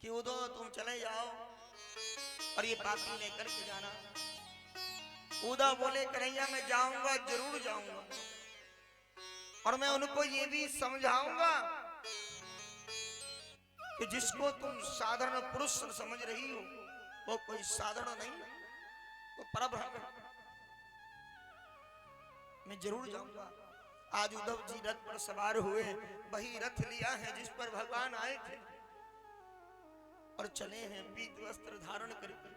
कि उद्धव तुम चले जाओ और ये पापी लेकर के जाना। उद्धव बोले कन्हैया मैं जाऊंगा, जरूर जाऊंगा, और मैं उनको ये भी समझाऊंगा कि जिसको तुम साधारण पुरुष समझ रही हो वो कोई साधारण नहीं, वो परब्रह्म है। मैं जरूर जाऊंगा। आज उद्धव जी रथ पर सवार हुए, वही रथ लिया है जिस पर भगवान आए थे, और चले हैं पीत वस्त्र धारण करके।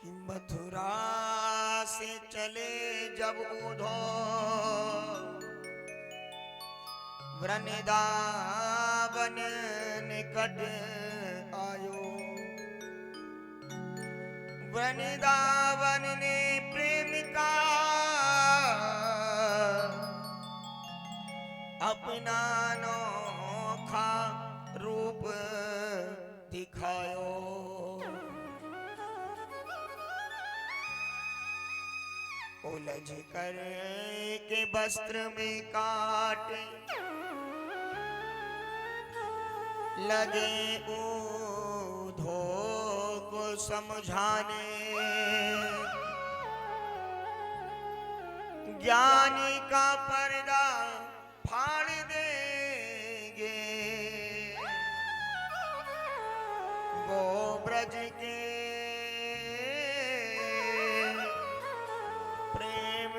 कि मथुरा से चले जब उद्धव वृंदावन निकट आयो। वृंदावन ने प्रेमिका अपना नोखा रूप दिखायो। उलझ कर के वस्त्र में काटे लगे उद्धव को समझाने। ज्ञानी का पर्दा फाड़ देंगे वो ब्रज के प्रेम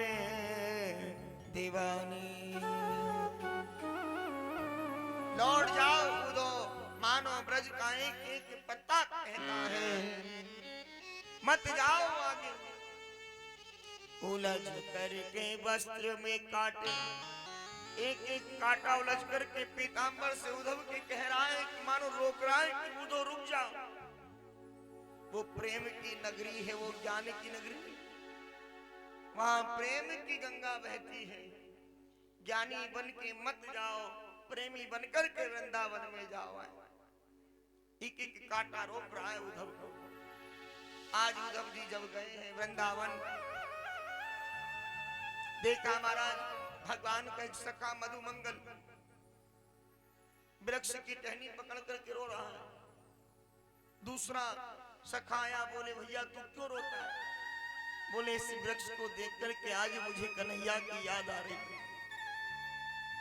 दीवानी। लौट जाओ उद्धव, मानो ब्रज का एक एक पत्ता कहता है, मत जाओ आगे। उलझ करके वस्त्र में काटे, एक एक कांटा उलझ करके पीतांबर से उद्धव के कह रहा है कि मानो रोक रहा है कि उद्धव रुक जाओ। वो प्रेम की नगरी है, वो ज्ञान की नगरी, वहां प्रेम की गंगा बहती है। ज्ञानी बन के मत जाओ, प्रेमी बनकर के वृंदावन में जाओ। एक एक कांटा रोक रहा है उद्धव को। आज उद्धव जी जब गए हैं वृंदावन, देखा महाराज भगवान का एक सखा मधुमंगल वृक्ष की टहनी पकड़ करके रो रहा है। दूसरा सखा आया, बोले भैया तू क्यों रोता है? बोले इस वृक्ष को देख करके आज मुझे कन्हैया की याद आ रही है।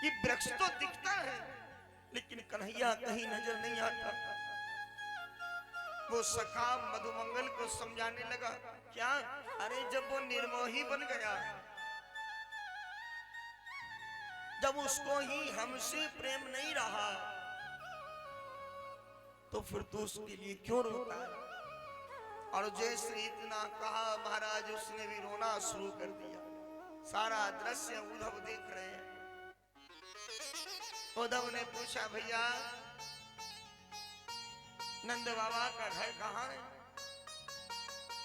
ये वृक्ष तो दिखता है लेकिन कन्हैया कहीं नजर नहीं आता। वो सखा मधुमंगल को समझाने लगा, क्या? अरे जब वो निर्मोही बन गया, जब उसको ही हमसे प्रेम नहीं रहा, तो फिर तो उसके लिए क्यों रोता है? और जैसे इतना कहा महाराज उसने भी रोना शुरू कर दिया। सारा दृश्य उद्धव देख रहे हैं। उद्धव ने पूछा, भैया नंद बाबा का घर कहाँ है?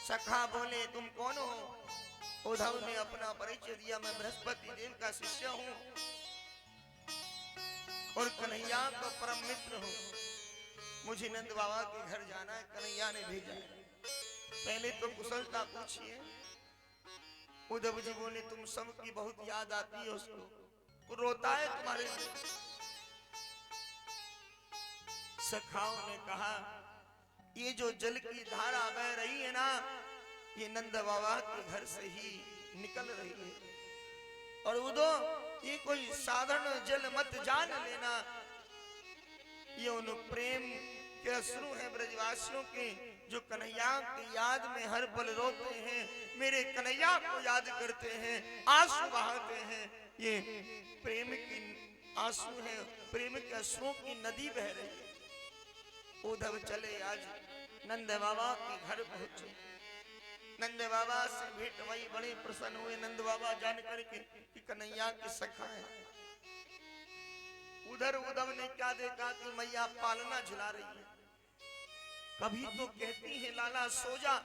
सखा बोले तुम कौन हो? उद्धव ने अपना परिचय दिया, मैं बृहस्पति देव का शिष्य हूँ और कन्हैया का परम मित्र हूँ। मुझे नंद बाबा के घर जाना है, कन्हैया ने भेजा है। पहले तो कुशलता पूछिए। उद्धव जी बोले तुम सबकी बहुत याद आती है उसको, वो रोता है तुम्हारे लिए। सखाओं ने कहा, ये जो जल की धारा बह रही है ना, ये नंद बाबा के घर से ही निकल रही है। और उद्धव ये कोई साधारण जल मत जान लेना, ये उन प्रेम के अश्रु हैं ब्रजवासियों के, जो कन्हैया की याद में हर पल रोते हैं, मेरे कन्हैया को याद करते हैं, आंसू बहाते हैं। ये प्रेम की आंसू हैं, प्रेम के अश्रुओं की नदी बह रही है। उद्धव चले आज नंद बाबा के घर पहुंचे। नंद बाबा से भेंट वही, बड़े प्रसन्न हुए नंद बाबा जान करके कि कन्हैया की सखा है। उधर उद्धव ने क्या देखा कि मैया पालना झुला रही है। कभी तो कहती है लाला सो जा,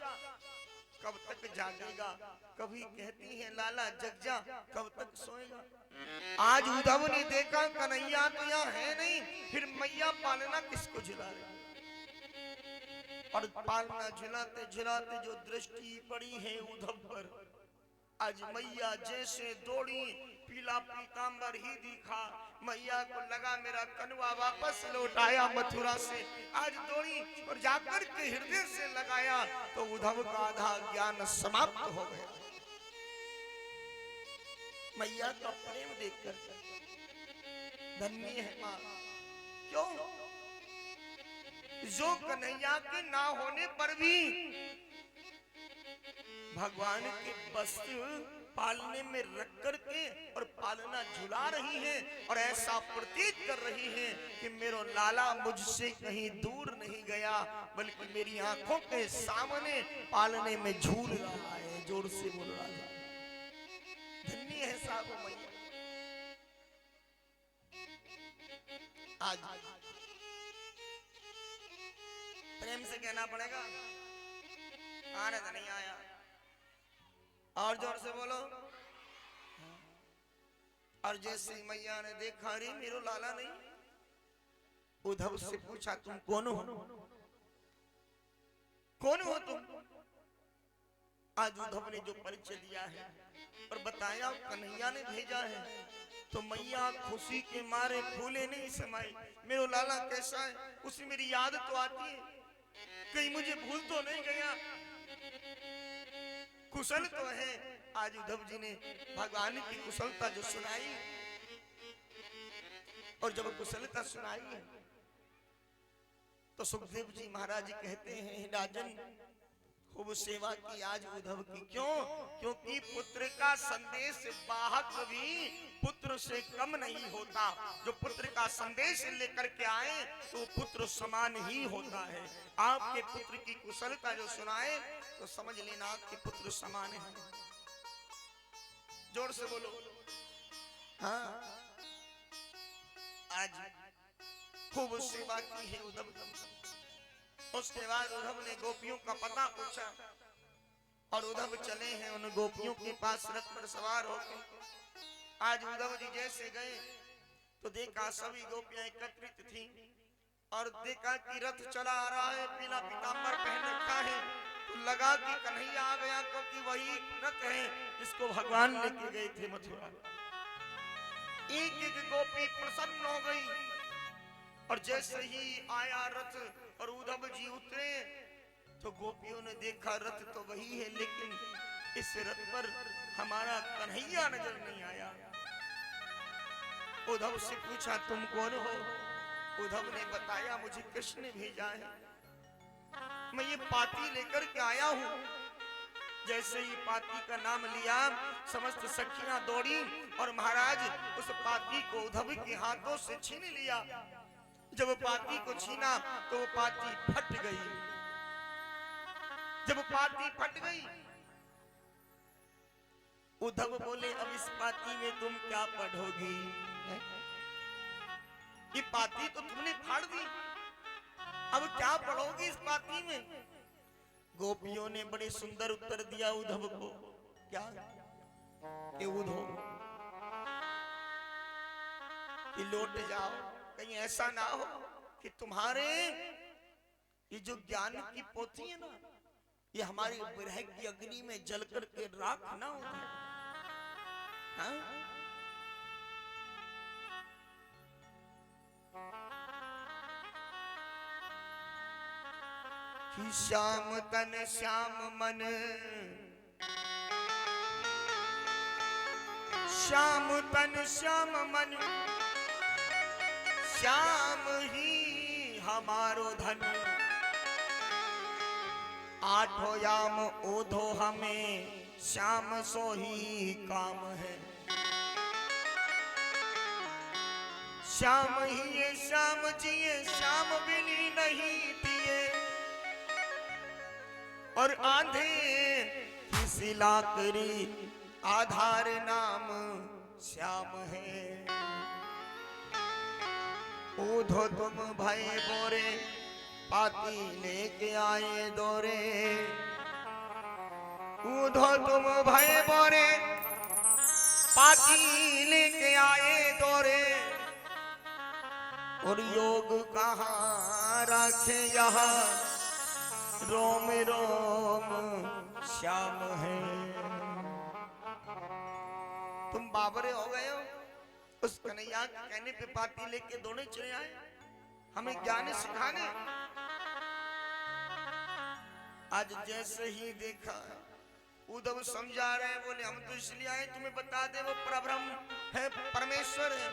कब तक जागेगा? कभी कहती है लाला जग जा, कब तक सोएगा? आज उद्धव ने देखा कन्हैया तो यहाँ है नहीं, फिर मैया पालना किसको झुला रही है? और पालना झुलाते झुलाते जो दृष्टि पड़ी है उद्धव पर, आज मैया जैसे दौड़ी, पीला पीतांबर ही दिखा, मैया को लगा मेरा कनुआ वापस लौट आया मथुरा से, आज दौड़ी और जाकर के हृदय से लगाया तो उद्धव का आधा ज्ञान समाप्त हो गया। मैया का प्रेम देखकर धन्य है मां। क्यों? जो कन्हैया के ना होने पर भी भगवान के वस्त्र पालने में रख करके और पालना झुला रही है और ऐसा प्रतीत कर रही है कि मेरा लाला मुझसे कहीं दूर नहीं गया, बल्कि मेरी आंखों के सामने पालने में झूल रहा है। जोर से बोल रहा है, धन्य है साहब मैया। आज प्रेम से कहना पड़ेगा, आने तो नहीं आया, और जोर से बोलो। और जैसे मैया ने देखा रे मेरो लाला नहीं, उद्धव से पूछा तुम कौन हो? कौन हो तुम? आज उद्धव ने जो परिचय दिया है और बताया कन्हैया ने भेजा है, तो मैया खुशी के मारे फूले नहीं समाई। मेरो लाला कैसा है उसे मेरी याद तो आती है, कहीं मुझे भूल तो नहीं गया, कुशल तो है। आज उद्धव जी ने भगवान की कुशलता जो सुनाई, और जब कुशलता सुनाई है तो सुखदेव जी महाराज जी कहते हैं, राजन खूब सेवा की आज उद्धव की। क्यों? क्योंकि पुत्र का संदेश वाहक भी पुत्र से कम नहीं होता। जो पुत्र का संदेश लेकर के आए तो पुत्र समान ही होता है। आपके पुत्र की कुशलता जो सुनाए तो समझ लेना आपके पुत्र समान है। जोर से बोलो। हाँ, आज खूब सेवा की है उद्धव। उसके बाद उद्धव ने गोपियों का पता पूछा और उद्धव चले हैं उन गोपियों के पास रथ पर सवार होकर। आज उद्धव जी जैसे गए तो देखा सभी गोपियां एकत्रित थी और देखा कि रथ चला आ रहा है, पीला पीतांबर पहन रखा है, तो लगा कि कन्हैया आ गया, क्योंकि वही रथ है जिसको भगवान लेके गए थे मथुरा। एक एक गोपी प्रसन्न हो गई और जैसे ही आया रथ और उद्धव जी उतरे तो गोपियों ने देखा रथ तो वही है, लेकिन इस रथ पर हमारा कन्हैया नजर नहीं आया। उद्धव से पूछा तुम कौन हो? उद्धव ने बताया मुझे कृष्ण ने भेजा है, मैं ये पाती लेकर के आया हूं। जैसे ही पाती का नाम लिया समस्त सखियां दौड़ी और महाराज उस पाती को उद्धव के हाथों से छीन लिया। जब पाती को छीना तो वो पाती फट गई। जब पाती फट गई उद्धव बोले अब इस पाती में तुम क्या पढ़ोगी? ये पाती तो तुमने फाड़ दी, अब क्या पढ़ोगी इस पाती में? गोपियों ने बड़े सुंदर उत्तर दिया उद्धव को, क्या कि उद्धव कि लौट जाओ, कहीं ऐसा ना हो कि तुम्हारे ये जो ज्ञान की पोथी है ना, ये हमारी विरह की अग्नि में जल करके राख ना हो जाए। हाँ? कि श्याम तन श्याम मन, श्याम तन श्याम मन, श्याम ही हमारो धन। आठो याम ओधो हमें, श्याम सो ही काम है। श्याम ही ये श्याम जिए, श्याम बिनी नहीं दिए। और आंधे की सिला करी, आधार नाम श्याम है। ओधो तुम भाई बोरे, पाती लेके आए दोरे। ओधो तुम भाई बोरे, पाती लेके आए दोरे। और योग कहाँ रखे यहाँ, रोम रोम श्याम है। तुम बाबरे हो गए हो, उस कन्हैया के कहने पे पाती लेके दौड़े चले आए हमें ज्ञान सिखाने। आज जैसे ही देखा उद्धव समझा रहे हैं, बोले हम तो इसलिए आए तुम्हें बता दे वो परब्रह्म है, परमेश्वर है,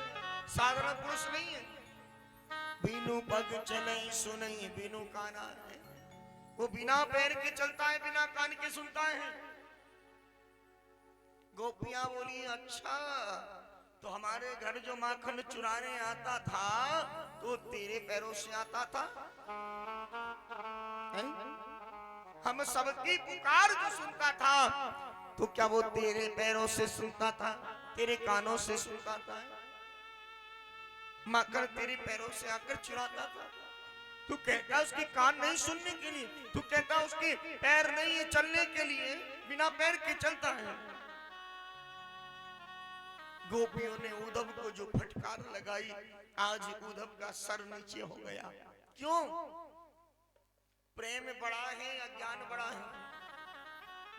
साधारण पुरुष नहीं है। बिनु पग चले सुने बिनु काना है, वो बिना पैर के चलता है, बिना कान के सुनता है। गोपियां बोली अच्छा तो हमारे घर जो माखन चुराने आता था तो तेरे पैरों से आता था? हम सबकी पुकार जो सुनता था तो क्या वो तेरे पैरों से सुनता था, तेरे कानों से सुनता था? माखन तेरे पैरों से आकर चुराता था। तू कहता उसके कान नहीं सुनने के लिए, तू कहता उसके पैर नहीं है चलने के लिए, बिना पैर के चलता है। गोपियों ने उद्धव को जो फटकार लगाई, आज उद्धव का सर नीचे हो गया। क्यों? प्रेम बड़ा है या ज्ञान बड़ा है?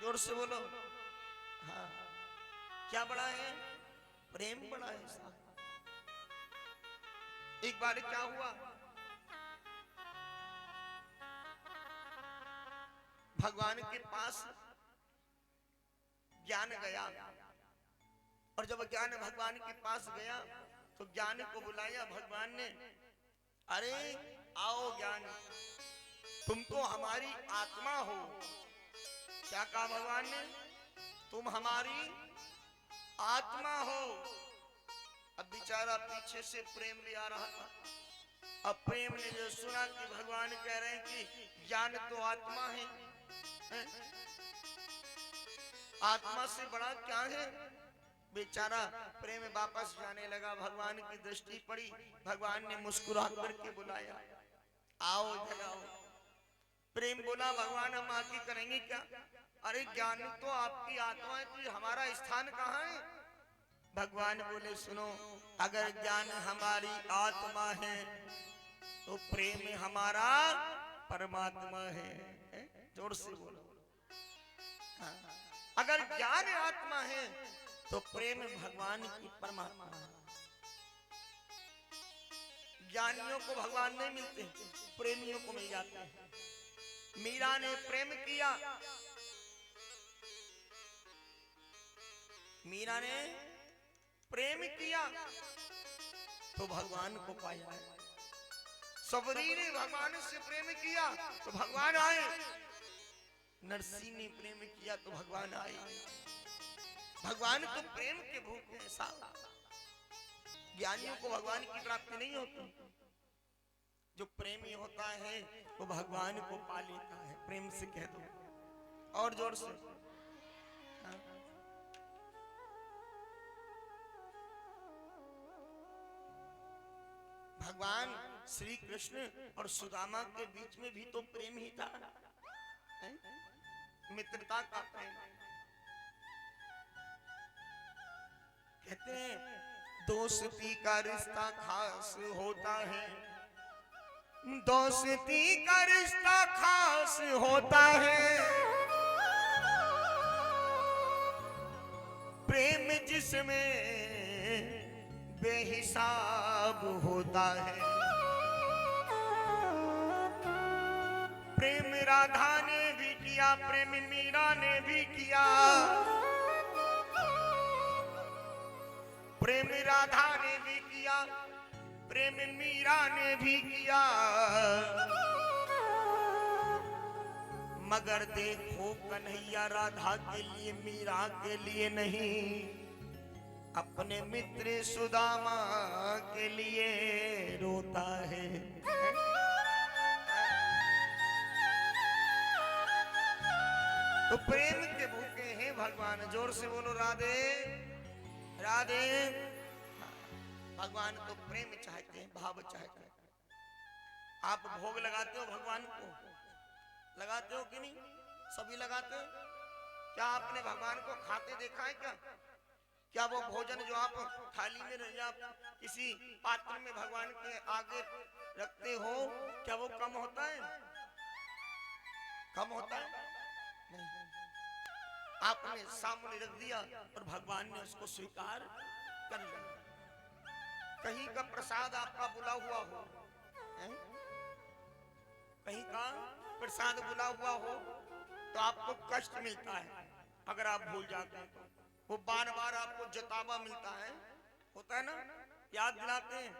जोर से बोलो। हाँ, क्या बड़ा है? प्रेम बड़ा है साहब। एक बार क्या हुआ, भगवान के पास ज्ञान गया, और जब ज्ञान भगवान के पास गया तो ज्ञान को बुलाया भगवान ने। अरे आओ ज्ञान, तुम तो हमारी आत्मा हो। क्या कहा भगवान ने? तुम हमारी आत्मा हो। अब बेचारा पीछे से प्रेम भी आ रहा था। अब प्रेम ने जो सुना कि भगवान कह रहे हैं कि ज्ञान तो आत्मा है, आत्मा से बड़ा क्या है? बेचारा प्रेम वापस जाने लगा। भगवान की दृष्टि पड़ी, भगवान ने मुस्कुरा करके बुलाया, आओ इधर आओ। प्रेम बोला भगवान हम आके करेंगे क्या? अरे ज्ञान तो आपकी आत्मा है, तो हमारा स्थान कहाँ है? भगवान बोले सुनो, अगर ज्ञान हमारी आत्मा है तो प्रेम हमारा परमात्मा है। जोर से बोलो। हाँ। अगर ज्ञान आत्मा है तो प्रेम भगवान की परमात्मा है। ज्ञानियों को भगवान नहीं मिलते, प्रेमियों को मिल जाते हैं। मीरा ने प्रेम किया, मीरा ने प्रेम किया तो भगवान को पाया है। सबरी ने भगवान से प्रेम किया तो भगवान आए। नरसिंह ने प्रेम किया तो भगवान आए। भगवान तो प्रेम के भूखे हैं साहब। ज्ञानियों को भगवान की प्राप्ति नहीं होती। जो प्रेमी होता है वो भगवान को पा लेता है। प्रेम से कह दो और जोर से। हाँ। भगवान श्री कृष्ण और सुदामा के बीच में भी तो प्रेम ही था, मित्रता का प्रेम। कहते हैं दोस्ती का रिश्ता खास होता है, दोस्ती का रिश्ता खास होता है। प्रेम जिसमें बेहिसाब होता है। प्रेम राधा ने भी किया, प्रेम मीरा ने भी किया। प्रेम राधा ने भी किया, प्रेम मीरा ने भी किया। मगर देखो कन्हैया राधा के लिए, मीरा के लिए नहीं, अपने मित्र सुदामा के लिए रोता है। तो प्रेम के भूखे हैं भगवान। जोर से बोलो राधे राधे। भगवान तो प्रेम चाहते हैं, भाव चाहते हैं। आप भोग लगाते हो भगवान को, लगाते हो कि नहीं? सभी लगाते हो। क्या आपने भगवान को खाते देखा है क्या? क्या वो भोजन जो आप थाली में या किसी पात्र में भगवान के आगे रखते हो, क्या वो कम होता है? कम होता है? नहीं। आपने सामने रख दिया और भगवान ने उसको स्वीकार कर लिया। कहीं का प्रसाद आपका बुला हुआ हो, कहीं का प्रसाद बुला हुआ हो तो आपको कष्ट मिलता है अगर आप भूल जाते हैं तो। वो बार बार आपको जतावा मिलता है, होता है ना, याद दिलाते हैं।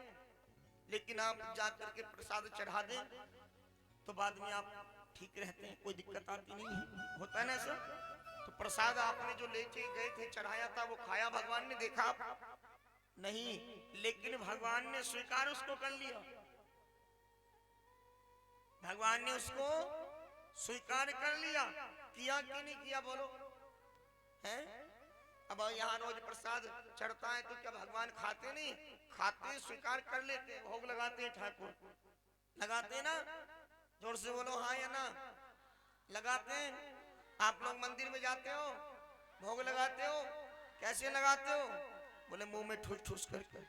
लेकिन आप जाकर के प्रसाद चढ़ा दें तो बाद में आप ठीक रहते हैं, कोई दिक्कत आती नहीं है, होता है ना सर। तो प्रसाद आपने जो लेके गए थे, चढ़ाया था, वो खाया भगवान ने, देखा नहीं, लेकिन भगवान ने स्वीकार उसको कर लिया। भगवान ने उसको स्वीकार कर लिया। किया कि नहीं किया बोलो, हैं? अब यहाँ रोज प्रसाद चढ़ता है तो क्या भगवान खाते नहीं? खाते, स्वीकार कर लेते, भोग लगाते हैं, ठाकुर लगाते ना, जोर से बोलो हाँ या ना, लगाते हैं। आप लोग मंदिर में जाते हो, भोग लगाते हो, कैसे लगाते हो? बोले मुंह में ठूस ठूस करके।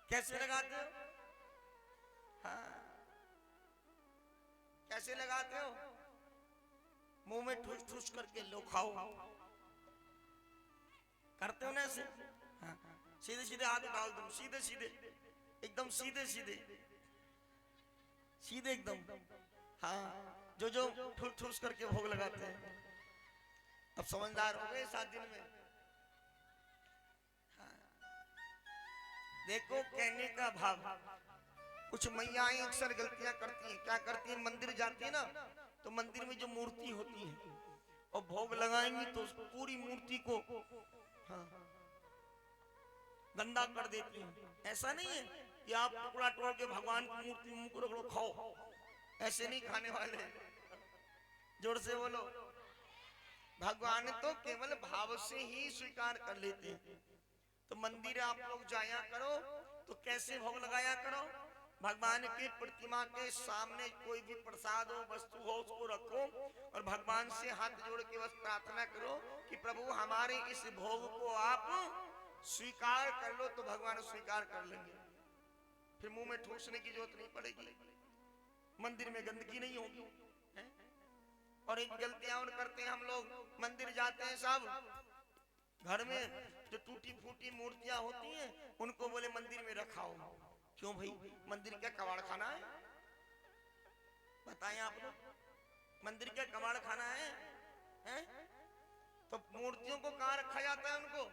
कैसे लगाते हो? हाँ, कैसे लगाते हो? मुंह में ठूस ठूस करके, लो खाओ, करते हो ना ऐसे? हाँ, सीधे सीधे हाथ डाल दो, सीधे सीधे, एकदम सीधे सीधे, सीधे एकदम। हाँ, जो जो ठूस ठूस करके भोग लगाते हैं। अब समझदार हो गए 7 दिन में। हाँ। देखो कहने का भाव, कुछ मैयाएं अक्सर गलतियां करती हैं। क्या करती हैं? मंदिर जाती है ना, तो मंदिर में जो मूर्ति होती है और भोग लगाएंगी तो पूरी मूर्ति को, हाँ, गंदा कर देती हैं। ऐसा नहीं है कि आप टुकड़ा तोड़ के भगवान की मूर्ति मुंह को रगड़ो खाओ, ऐसे नहीं खाने वाले। जोर से बोलो। भगवान तो केवल भाव से ही स्वीकार कर लेते हैं। तो मंदिर आप लोग जाया करो तो कैसे भोग लगाया करो? भगवान की प्रतिमा के सामने कोई भी प्रसाद हो, वस्तु हो, उसको रखो और भगवान से हाथ जोड़ के बस प्रार्थना करो कि प्रभु हमारे इस भोग को आप स्वीकार कर लो, तो भगवान स्वीकार कर लेंगे। फिर मुंह में ठूसने की जरूरत नहीं पड़ेगी, मंदिर में गंदगी नहीं होगी। और एक गलतियां और करते हैं हम लोग, मंदिर जाते हैं सब, घर में जो टूटी फूटी मूर्तियां होती हैं उनको बोले मंदिर में रखाओ। क्यों भाई, मंदिर क्या कबाड़ खाना है? बताएं आप लोग, मंदिर क्या कबाड़ खाना है? हैं? तो मूर्तियों को कहां रखा जाता है? उनको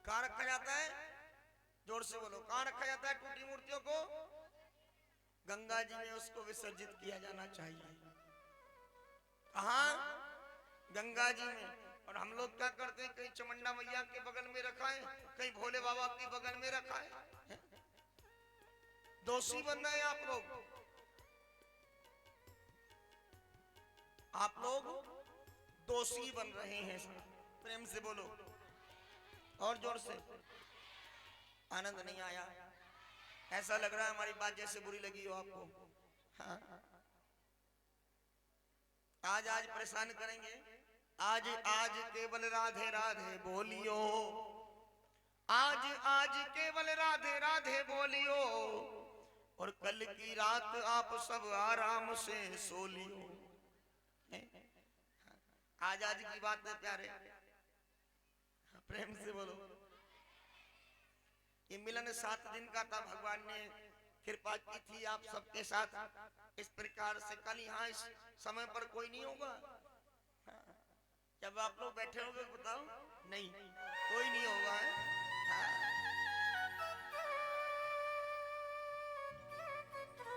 कहां रखा जाता है? जोर से बोलो, कहां रखा जाता है टूटी मूर्तियों को? गंगा जी में उसको विसर्जित किया जाना चाहिए। कहां? गंगा जी में। और हम लोग क्या करते हैं, कहीं चमुंडा मैया के बगल में रखा है, कहीं भोले बाबा के बगल में रखा है। दोषी बन रहे हैं आप लोग, आप लोग दोषी बन रहे हैं। प्रेम से बोलो और जोर से। आनंद नहीं आया? ऐसा लग रहा है हमारी बात जैसे बुरी लगी हो आपको? हाँ। आज आज परेशान करेंगे। आज आज केवल राधे राधे बोलियो, आज आज केवल राधे राधे बोलियो, और कल की रात आप सब आराम से सो लियो। आज आज की बात है प्यारे, प्रेम से बोलो। ये मिलन 7 दिन का था, भगवान ने कृपा की थी आप सबके साथ। इस प्रकार से कल यहाँ इस समय पर कोई नहीं होगा। जब आप लोग बैठे होंगे बताओ, नहीं कोई नहीं होगा है?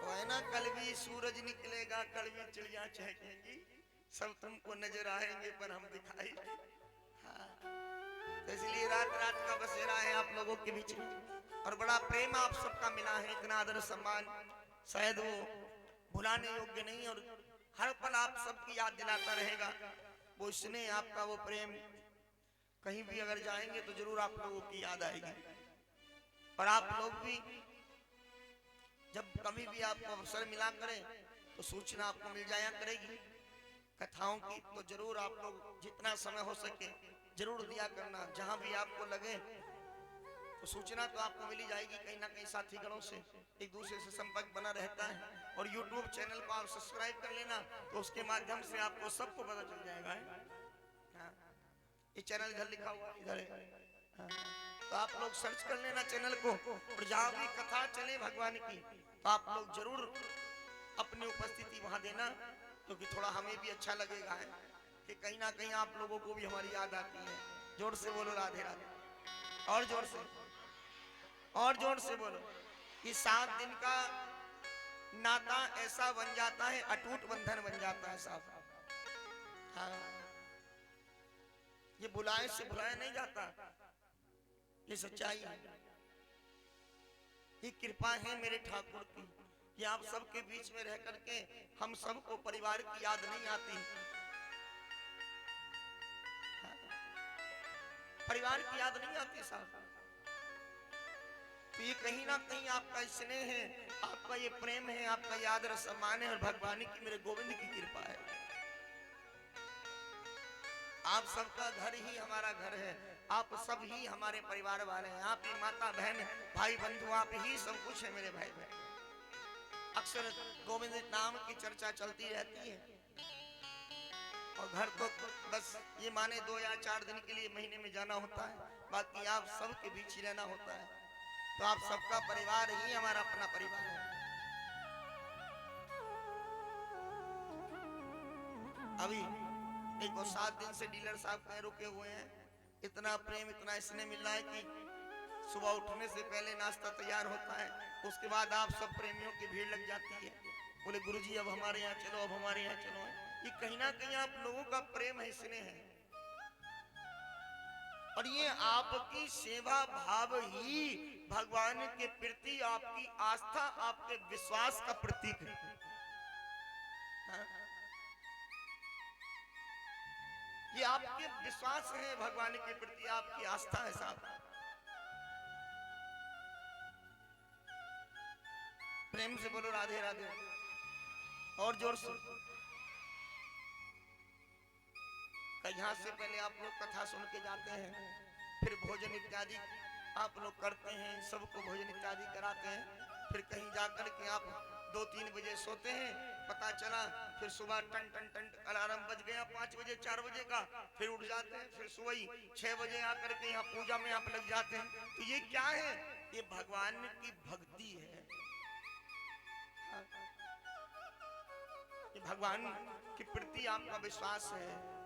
वो है ना, कल भी सूरज निकलेगा, कल भी चिड़िया चहकेंगी, सब तुमको नजर आएंगे पर हम दिखाई। हाँ। तो इसलिए रात रात का बसेरा है आप लोगों के बीच में, और बड़ा प्रेम आप सबका मिला है, इतना आदर सम्मान शायद वो भुलाने योग्य नहीं, और हर पल आप सबकी याद दिलाता रहेगा। वो स्नेह आपका, वो प्रेम, कहीं भी अगर जाएंगे तो जरूर आप लोगों की याद आएगी। और आप लोग भी जब कभी भी आपको अवसर मिला करें तो सूचना आपको मिल जाया करेगी कथाओं की। तो जरूर आप लोग जितना समय हो सके जरूर दिया करना। जहां भी आपको लगे तो सूचना तो आपको मिली जाएगी, कहीं ना कहीं साथी गणों से एक दूसरे से संपर्क बना रहता है। और YouTube चैनल को आप सब्सक्राइब कर लेना, तो उसके माध्यम से आपको सबको पता चल जाएगा। हाँ। ये चैनल इधर लिखा हुआ इधर है। हाँ। तो आप लोग सर्च कर लेना चैनल को, और जहां भी कथा चले भगवान की तो आप लोग जरूर अपनी उपस्थिति वहां देना, क्योंकि थोड़ा हमें भी अच्छा लगेगा है कि कहीं ना कहीं आप लोगों को भी हमारी याद आती है। जोर से बोलो राधे राधे, और जोर से, और जोर से बोलो। ये 7 दिन का नाता ऐसा बन जाता है, अटूट बंधन बन जाता है साहब। हाँ, ये बुलाए से बुलाया नहीं जाता, ये सच्चाई है। ये कृपा है मेरे ठाकुर की कि आप सबके बीच में रह करके हम सबको परिवार की याद नहीं आती। परिवार की याद नहीं आती साहब। तो ये कहीं ना कहीं आपका स्नेह है, आपका ये प्रेम है, आपका ये आदर सम्मान है, और भगवान की मेरे गोविंद की कृपा है। आप सबका घर ही हमारा घर है, आप सब ही हमारे परिवार वाले हैं। आप ही माता बहन भाई बंधु, आप ही सब कुछ है मेरे भाई बहन। अक्सर गोविंद नाम की चर्चा चलती रहती है, और घर तो बस ये माने 2 या 4 दिन के लिए महीने में जाना होता है, बाकी आप सबके बीच ही रहना होता है। तो आप सबका परिवार ही हमारा अपना परिवार है। अभी देखो 7 दिन से डीलर साहब कहीं रुके हुए हैं, इतना प्रेम इतना स्नेह मिल रहा है कि सुबह उठने से पहले नाश्ता तैयार होता है, उसके बाद आप सब प्रेमियों की भीड़ लग जाती है। बोले गुरुजी अब हमारे यहाँ चलो, अब हमारे यहाँ चलो। ये कहीं ना कहीं आप लोगों का प्रेम है, स्नेह है, और ये आपकी सेवा भाव ही भगवान के प्रति आपकी आस्था, आपके विश्वास का प्रतीक है। हाँ? ये आपके विश्वास है भगवान के प्रति, आपकी आस्था है साहब। प्रेम से बोलो राधे राधे, और जोर से। यहाँ से पहले आप लोग कथा सुन के जाते हैं, फिर भोजन इत्यादि आप लोग करते हैं, सबको भोजन इत्यादि कराते हैं, फिर कहीं जाकर के आप 2-3 बजे सोते हैं, पता चला फिर सुबह टन टन टन अलार्म बज गया 5 बजे 4 बजे का, फिर उठ जाते हैं, फिर सुबह ही 6 बजे आकर के यहाँ पूजा में आप लग जाते हैं। तो ये क्या है? ये भगवान की भक्ति है, ये भगवान के प्रति आपका विश्वास है।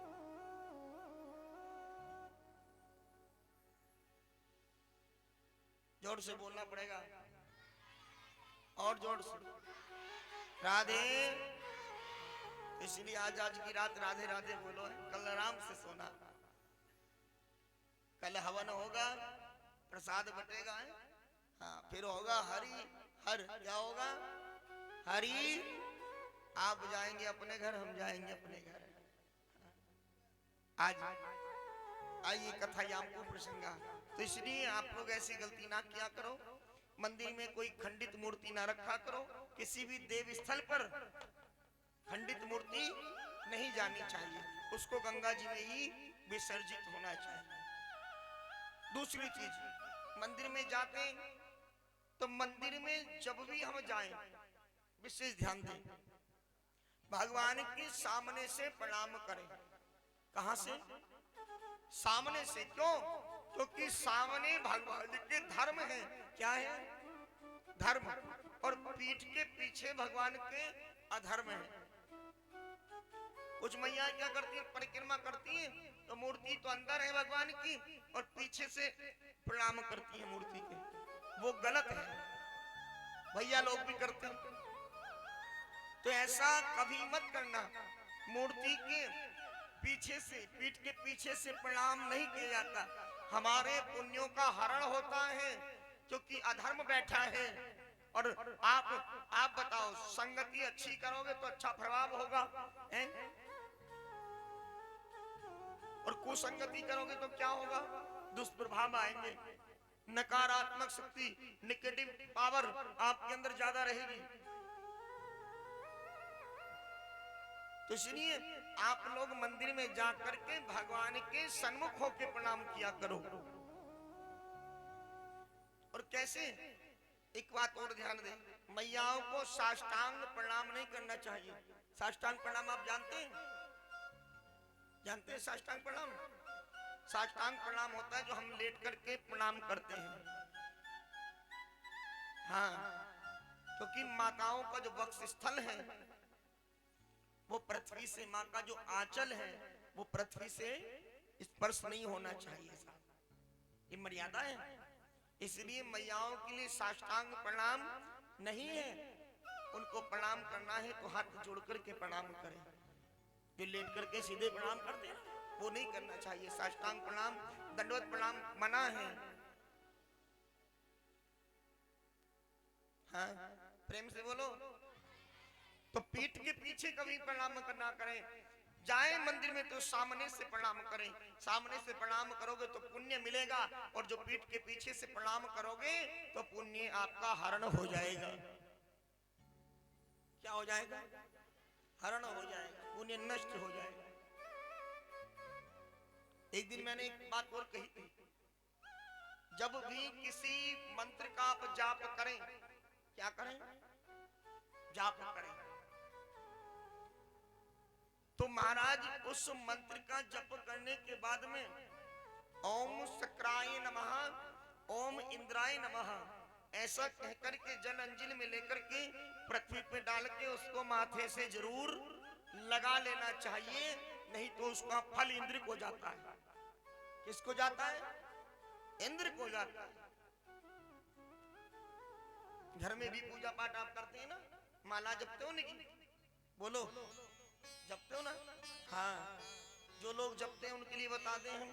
जोर से बोलना पड़ेगा, और जोर से राधे। इसलिए आज की रात राधे राधे बोलो, कल आराम से सोना। कल हवन होगा, प्रसाद बटेगा, हाँ, फिर होगा हरि हर, क्या होगा? हरि, आप जाएंगे अपने घर, हम जाएंगे अपने घर। आज आइए कथा यामको प्रसंगा। तो इसलिए आप लोग ऐसी गलती ना किया करो, मंदिर में कोई खंडित मूर्ति ना रखा करो, किसी भी देव स्थल पर खंडित मूर्ति नहीं जानी चाहिए, उसको गंगा जी में ही विसर्जित होना चाहिए। दूसरी चीज, मंदिर में जाते तो मंदिर में जब भी हम जाएं विशेष ध्यान दें, भगवान के सामने से प्रणाम करें। कहां से? सामने से। क्यों? क्योंकि सामने भगवान के धर्म है। क्या है? धर्म। और पीठ के पीछे भगवान के अधर्म है। कुछ मैया क्या करती है? परिक्रमा करती है तो मूर्ति तो अंदर है भगवान की, और पीछे से प्रणाम करती है मूर्ति के। वो गलत है, भैया लोग भी करते हैं। तो ऐसा कभी मत करना। मूर्ति के पीछे से, पीठ के पीछे से प्रणाम नहीं किया जाता। हमारे पुण्यों का हरण होता है, क्योंकि अधर्म बैठा है। और आप बताओ, संगति अच्छी करोगे तो अच्छा प्रभाव होगा, हैं? और कुसंगति करोगे तो क्या होगा? दुष्प्रभाव आएंगे, नकारात्मक शक्ति, नेगेटिव पावर आपके अंदर ज्यादा रहेगी। तो इसलिए आप लोग मंदिर में जाकर के भगवान के सन्मुख होकर प्रणाम किया करो। और कैसे? एक बात और ध्यान दें, मैयाओं को साष्टांग प्रणाम नहीं करना चाहिए। साष्टांग प्रणाम आप जानते हैं? जानते हैं साष्टांग प्रणाम? साष्टांग प्रणाम होता है जो हम लेट करके प्रणाम करते हैं। हाँ, क्योंकि माताओं का जो वक्ष स्थल है वो पृथ्वी से, माँ का जो आंचल है वो पृथ्वी से स्पर्श नहीं होना चाहिए, ये मर्यादा है। इसलिए मैयाओं के लिए साष्टांग प्रणाम नहीं है। उनको प्रणाम करना है तो हाथ जोड़ करके प्रणाम करें। जो लेट करके सीधे प्रणाम करते हैं वो नहीं करना चाहिए। साष्टांग प्रणाम, दंडवत प्रणाम मना है। हाँ, प्रेम से बोलो। तो पीठ के पीछे कभी प्रणाम करना करें। जाए मंदिर में तो सामने से प्रणाम करें। सामने से प्रणाम करोगे तो पुण्य मिलेगा, और जो पीठ के पीछे से प्रणाम करोगे तो पुण्य आपका हरण हो जाएगा। क्या हो जाएगा? हरण हो जाएगा, पुण्य नष्ट हो जाएगा। एक दिन मैंने एक बात और कही थी, जब भी किसी मंत्र का आप जाप करें, क्या करें? जाप करें, तो महाराज उस मंत्र का जप करने के बाद में ओम शक्राय नमः, ओम इंद्राय नमः ऐसा कहकर के जल अंजलि में लेकर के पृथ्वी पे डाल के उसको माथे से जरूर लगा लेना चाहिए, नहीं तो उसका फल इंद्र को जाता है। किसको जाता है? इंद्र को जाता है। घर में भी पूजा पाठ आप करते हैं ना, माला जपते हो नहीं? बोलो, जपते हो ना? हाँ, जो लोग जपते हैं उनके लिए बता दें हम,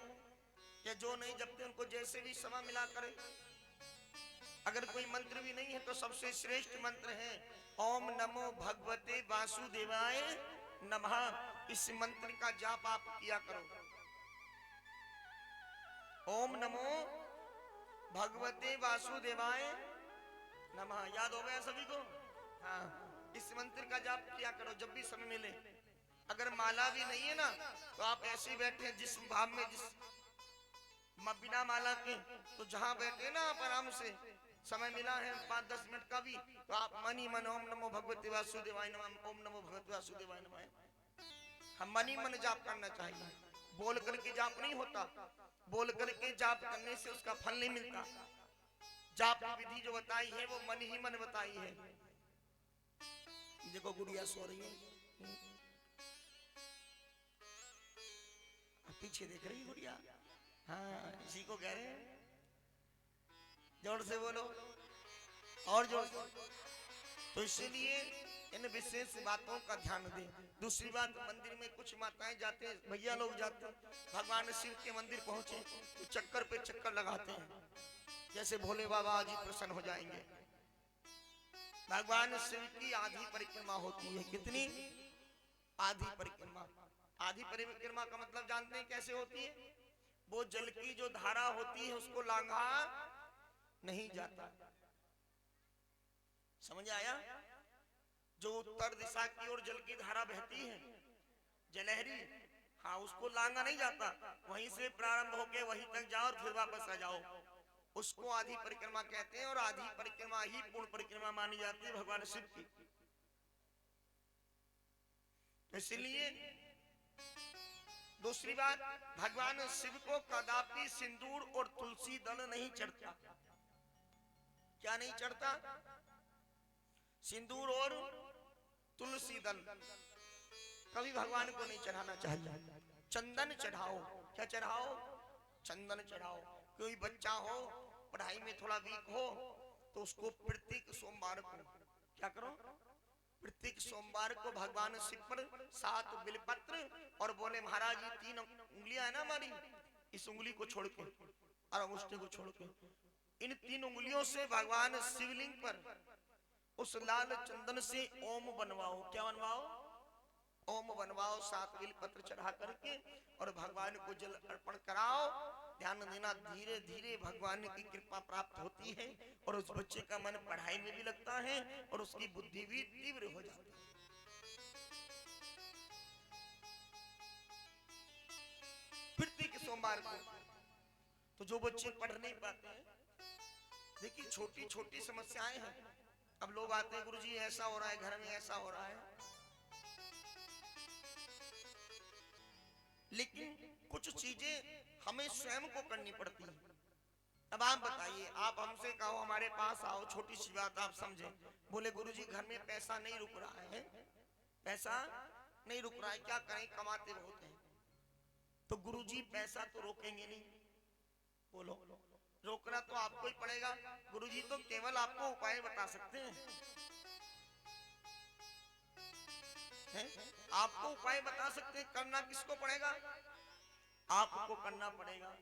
या जो नहीं जपते उनको जैसे भी समय मिला करें। अगर कोई मंत्र भी नहीं है तो सबसे श्रेष्ठ मंत्र है ओम नमो भगवते वासुदेवाय नमः। इस मंत्र का जाप आप किया करो। ओम नमो भगवते वासुदेवाय नमः, याद हो गया सभी को? हाँ, इस मंत्र का जाप किया करो जब भी समय मिले। अगर माला भी नहीं है ना तो आप ऐसे ही बैठे जिस भाव में, जिस बिना माला के, तो जहां बैठे ना आप आराम से, समय मिला है 5-10 मिनट का भी, तो आप मन ही मन ओम नमो भगवते वासुदेवाय नमः, ओम नमो भगवते वासुदेवाय नमः हम मन ही मन जाप करना चाहिए। बोल करके जाप नहीं होता, बोल करके जाप करने से उसका फल नहीं मिलता। जाप की विधि जो बताई है वो मन ही मन बताई है। देखो गुड़िया सो रही है, पीछे देख रही गुड़िया। हाँ, इसी को कह रहे हैं, जोर से बोलो और जोर से। तो इसलिए इन विशेष बातों का ध्यान दें। दूसरी बात, मंदिर में कुछ माताएं जाते हैं, भैया लोग जाते हैं, भगवान शिव के मंदिर पहुंचे तो चक्कर पे चक्कर लगाते हैं, जैसे भोले बाबा आज ही प्रसन्न हो जाएंगे। भगवान शिव की आधी परिक्रमा होती है। कितनी? आधी परिक्रमा। आधी परिक्रमा का मतलब जानते हैं कैसे होती है? वो जल की जो धारा होती है उसको लांघा नहीं जाता। समझ आया? जो उत्तर दिशा की ओर जल की धारा बहती है, जलहरी, हाँ, उसको लांघा नहीं जाता। वहीं से प्रारंभ होके वहीं तक जाओ और फिर वापस आ जाओ, उसको आधी परिक्रमा कहते हैं। और आधी परिक्रमा ही पूर्ण परिक्रमा मानी जाती है भगवान शिव की। इसलिए दूसरी बात, भगवान शिव को कदापि सिंदूर और तुलसी दल नहीं चढ़ता। क्या नहीं चढ़ता? सिंदूर और तुलसी दल कभी भगवान को नहीं चढ़ाना चाहिए। चंदन चढ़ाओ। क्या चढ़ाओ? चंदन चढ़ाओ। कोई बच्चा हो, पढ़ाई में थोड़ा वीक हो, तो उसको प्रत्येक सोमवार को क्या करो? प्रत्येक सोमवार को भगवान शिव पर 7 बिलपत्र, और बोले महाराज ये 3 उंगलियां है ना हमारी, इस उंगली को छोड़ के और अंगूठे को छोड़ के, इन 3 उंगलियों से भगवान शिवलिंग पर उस लाल चंदन से ओम बनवाओ। क्या बनवाओ? ओम बनवाओ। 7 बिलपत्र चढ़ा करके और भगवान को जल अर्पण कराओ। ध्यान देना, धीरे धीरे भगवान की कृपा प्राप्त होती है और उस बच्चे का मन पढ़ाई में भी लगता है और उसकी बुद्धि भी तीव्र हो जाती है। प्रत्येक सोमवार को तो जो बच्चे पढ़ नहीं पाते हैं, देखिए छोटी छोटी समस्याएं हैं। अब लोग आते हैं, गुरुजी ऐसा हो रहा है, घर में ऐसा हो रहा है, लेकिन कुछ चीजें हमें स्वयं को करनी पड़ती हैं। अब आप बताइए, आप हमसे कहो हमारे पास आओ, छोटी सी बात आप समझे, बोले गुरुजी घर में पैसा नहीं रुक रहा है, पैसा नहीं रुक रहा है, क्या करें, कमाते बहुत हैं। तो गुरुजी पैसा तो रोकेंगे नहीं, बोलो रोकना तो आपको ही पड़ेगा। गुरुजी तो केवल आपको उपाय बता सकते हैं? आपको उपाय बता सकते हैं, करना किसको पड़ेगा? आपको करना पड़ेगा।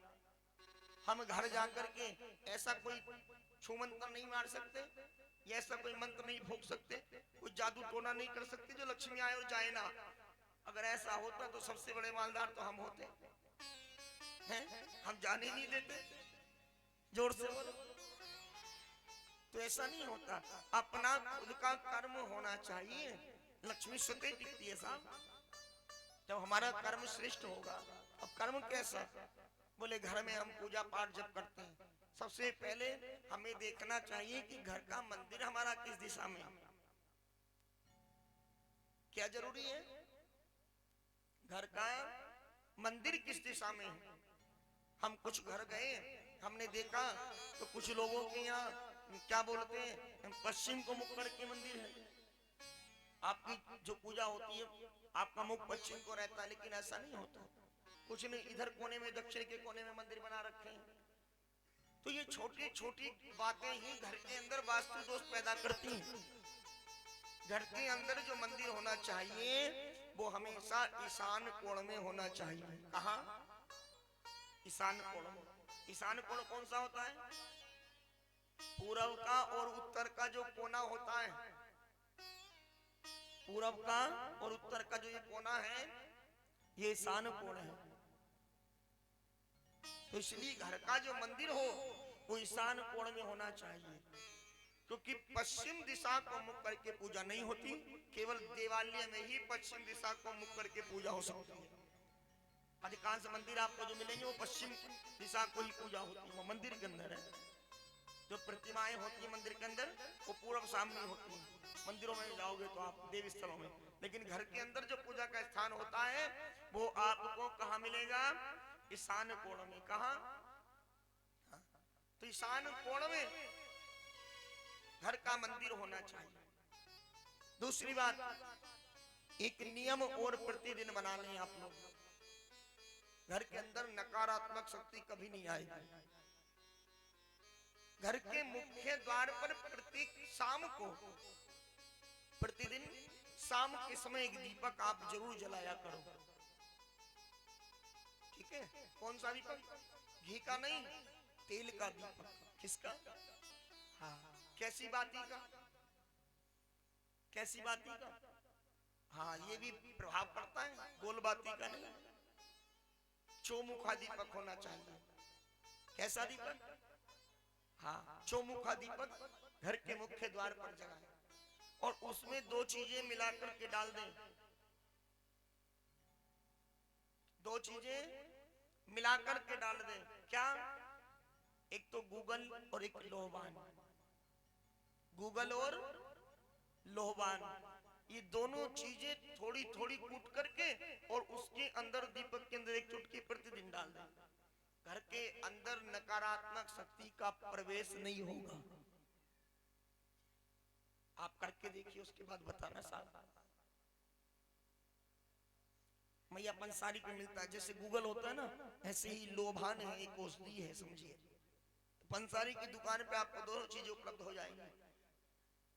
हम घर जाकर के ऐसा कोई छू मंत्र नहीं मार सकते, या ऐसा कोई मंत्र नहीं फूंक सकते, कोई जादू टोना नहीं कर सकते जो लक्ष्मी आए और जाए ना। अगर ऐसा होता तो सबसे बड़े मालदार तो हम होते हैं, हम जाने नहीं देते। जोर से बोलो। तो ऐसा नहीं होता, अपना खुद का कर्म होना चाहिए, लक्ष्मी स्वतः टिकती है साहब जब हमारा कर्म श्रेष्ठ होगा। अब कर्म कैसा? बोले घर में हम पूजा पाठ जब करते हैं, सबसे पहले हमें देखना चाहिए कि घर का मंदिर हमारा किस दिशा में है। क्या जरूरी है? घर का मंदिर किस दिशा में है। हम कुछ घर गए, हमने देखा तो कुछ लोगों के यहाँ क्या बोलते हैं, पश्चिम को मुख करके मंदिर है। आपकी जो पूजा होती है आपका मुख पश्चिम को रहता है, लेकिन ऐसा नहीं होता। कुछ ने इधर कोने में, दक्षिण के कोने में मंदिर बना रखे हैं। तो ये छोटी छोटी बातें ही घर के अंदर वास्तु दोष पैदा करती हैं। घर के अंदर जो मंदिर होना चाहिए वो हमेशा ईशान कोण में होना चाहिए। कहाँ? ईशान कोण में। ईशान कोण कौन सा होता है? पूर्व का और उत्तर का जो कोना होता है, पूर्व का और उत्तर का जो ये कोना है, ये ईशान कोण है। तो इसलिए घर का जो मंदिर हो वो ईशान कोण में होना चाहिए, क्योंकि पश्चिम दिशा को मुख करके पूजा नहीं होती। केवल देवालय में ही पश्चिम दिशा को मुख करके पूजा हो सकती है। अधिकांश मंदिर आपको जो मिलेंगे वो पश्चिम दिशा को ही पूजा होती है। वो मंदिर के अंदर है, जो प्रतिमाएं होती है मंदिर के अंदर वो पूर्व सामने होती है। मंदिरों में जाओगे तो आप देवी स्थलों में, लेकिन घर के अंदर जो पूजा का स्थान होता है वो आपको कहाँ मिलेगा? ईशान कोण में। कहाँ? तो ईशान कोण में घर का मंदिर होना चाहिए। दूसरी बात, एक नियम और प्रतिदिन बना लें आप लोग, घर के अंदर नकारात्मक शक्ति कभी नहीं आएगी। घर के मुख्य द्वार पर प्रत्येक शाम को, प्रतिदिन शाम के समय एक दीपक आप जरूर जलाया करो। ठीक है? कौन सा दीपक? घी का नहीं, तेल का दीपक। किसका? हाँ, कैसी बाती का? कैसी बाती का? हाँ, ये भी प्रभाव पड़ता है, गोल बाती का नहीं। चौमुखा दीपक होना चाहिए। कैसा दीपक? हाँ, चौमुखा दीपक घर के मुख्य द्वार पर जलाएं और उसमें दो चीजें मिलाकर के डाल दें। दो चीजें मिलाकर के डाल दें। क्या? एक तो गूगल और एक लोहबान। गूगल और लोहबान, ये दोनों चीजें थोड़ी थोड़ी कूट करके और उसके अंदर, दीपक के अंदर एक चुटकी प्रतिदिन डाल दें। घर के अंदर नकारात्मक शक्ति का प्रवेश नहीं होगा। आप करके देखिए, उसके बाद बताना साहब। मैया पंसारी को मिलता है, जैसे गूगल होता है ना, ऐसे ही लोभान है, एक औषधि है, समझिए। पंसारी की दुकान पे आपको दोनों चीजें उपलब्ध हो जाएंगी।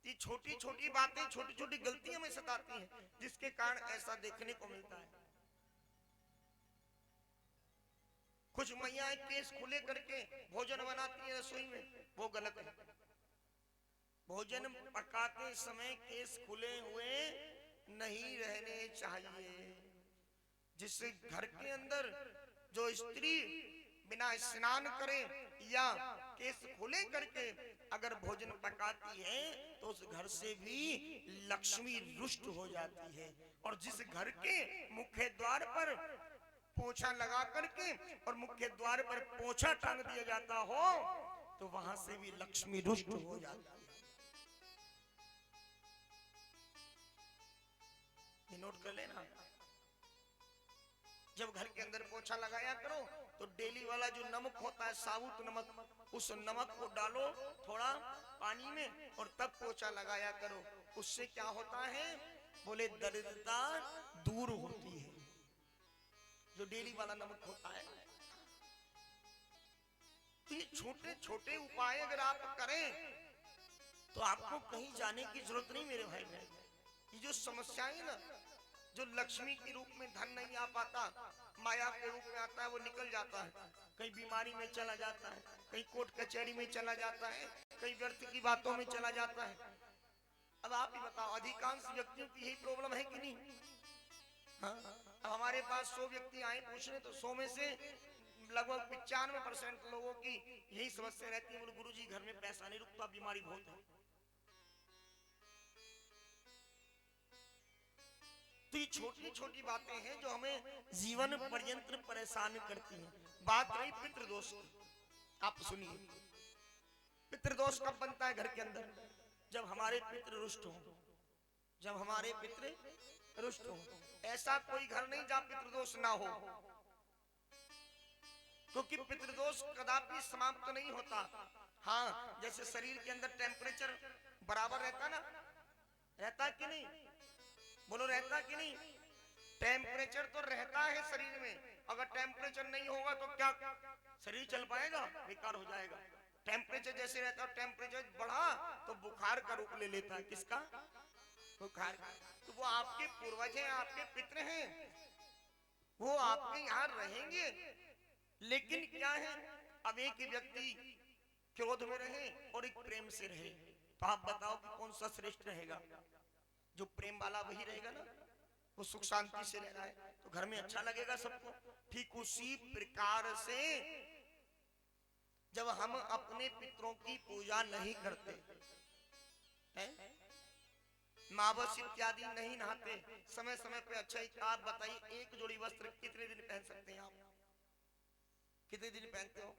ये छोटी छोटी बातें, छोटी छोटी गलतियां में सताती हैं, जिसके कारण ऐसा देखने को मिलता है। कुछ मैया केस खुले करके भोजन बनाती है रसोई में, वो गलत है। भोजन पकाते समय केस खुले हुए नहीं रहने चाहिए, जिससे घर के अंदर जो स्त्री बिना स्नान करे या केस खुले करके अगर भोजन पकाती है तो उस घर से भी लक्ष्मी रुष्ट हो जाती है। और जिस घर के मुख्य द्वार पर पोछा लगा करके और मुख्य द्वार पर पोछा टांग दिया जाता हो तो वहां से भी लक्ष्मी रुष्ट हो जाती है। ये नोट कर लेना। जब घर के अंदर पोछा लगाया करो तो डेली वाला जो नमक होता है, साबुत नमक, उस नमक को डालो थोड़ा पानी में और तब पोछा लगाया करो। उससे क्या होता है, बोले दरिद्रता दूर होती है, जो डेली वाला नमक होता है। तो ये छोटे छोटे उपाय अगर आप करें तो आपको कहीं जाने की जरूरत नहीं मेरे भाई बहन। ये जो समस्याएं ना, जो लक्ष्मी के रूप में धन नहीं आ पाता, माया के रूप में आता है, वो निकल जाता है, कहीं बीमारी में चला जाता है, कहीं कोर्ट कचहरी में चला जाता है, कहीं व्यर्थ की बातों में चला जाता है। अब आप ही बताओ, अधिकांश व्यक्तियों की यही प्रॉब्लम है कि नहीं? हाँ? अब हमारे पास 100 व्यक्ति आए पूछने तो 100 में से लगभग 95% लोगों की यही समस्या रहती है, गुरु जी घर में पैसा नहीं रुकता, बीमारी बहुत है। तो ये छोटी छोटी बातें हैं जो हमें जीवन पर्यंत परेशान करती हैं। बात रही पितृदोष की, आप सुनिए, पितृदोष कब बनता है घर के अंदर? जब हमारे पितृ रुष्ट हो, जब हमारे पितृ रुष्ट हो। ऐसा कोई घर नहीं जहां पितृदोष ना हो, क्योंकि पितृदोष कदापि समाप्त नहीं होता। हाँ, जैसे शरीर के अंदर टेम्परेचर बराबर रहता ना, रहता कि नहीं? बोलो रहता कि नहीं? टेम्परेचर तो रहता है शरीर में, अगर टेम्परेचर नहीं होगा तो क्या शरीर चल पाएगा? बेकार हो जाएगा। टेम्परेचर जैसे रहता है, टेम्परेचर बढ़ा तो बुखार का रूप ले लेता है। किसका? बुखार का। तो वो आपके पूर्वज हैं, आपके पितृ हैं, वो आपके यहाँ रहेंगे। लेकिन क्या है, अब एक व्यक्ति क्रोध में रहे और एक प्रेम से रहे, तो आप बताओ कि कौन सा श्रेष्ठ रहेगा? जो प्रेम वाला वही रहेगा ना, वो सुख शांति से रह रहा है तो घर में अच्छा लगेगा सबको। ठीक उसी प्रकार से जब हम अपने पितरों की पूजा नहीं करते हैं, मावस इत्यादि नहीं नहाते समय समय पे, अच्छा आप बताइए, एक जोड़ी वस्त्र कितने दिन पहन सकते हैं आप? कितने दिन पहनते हो?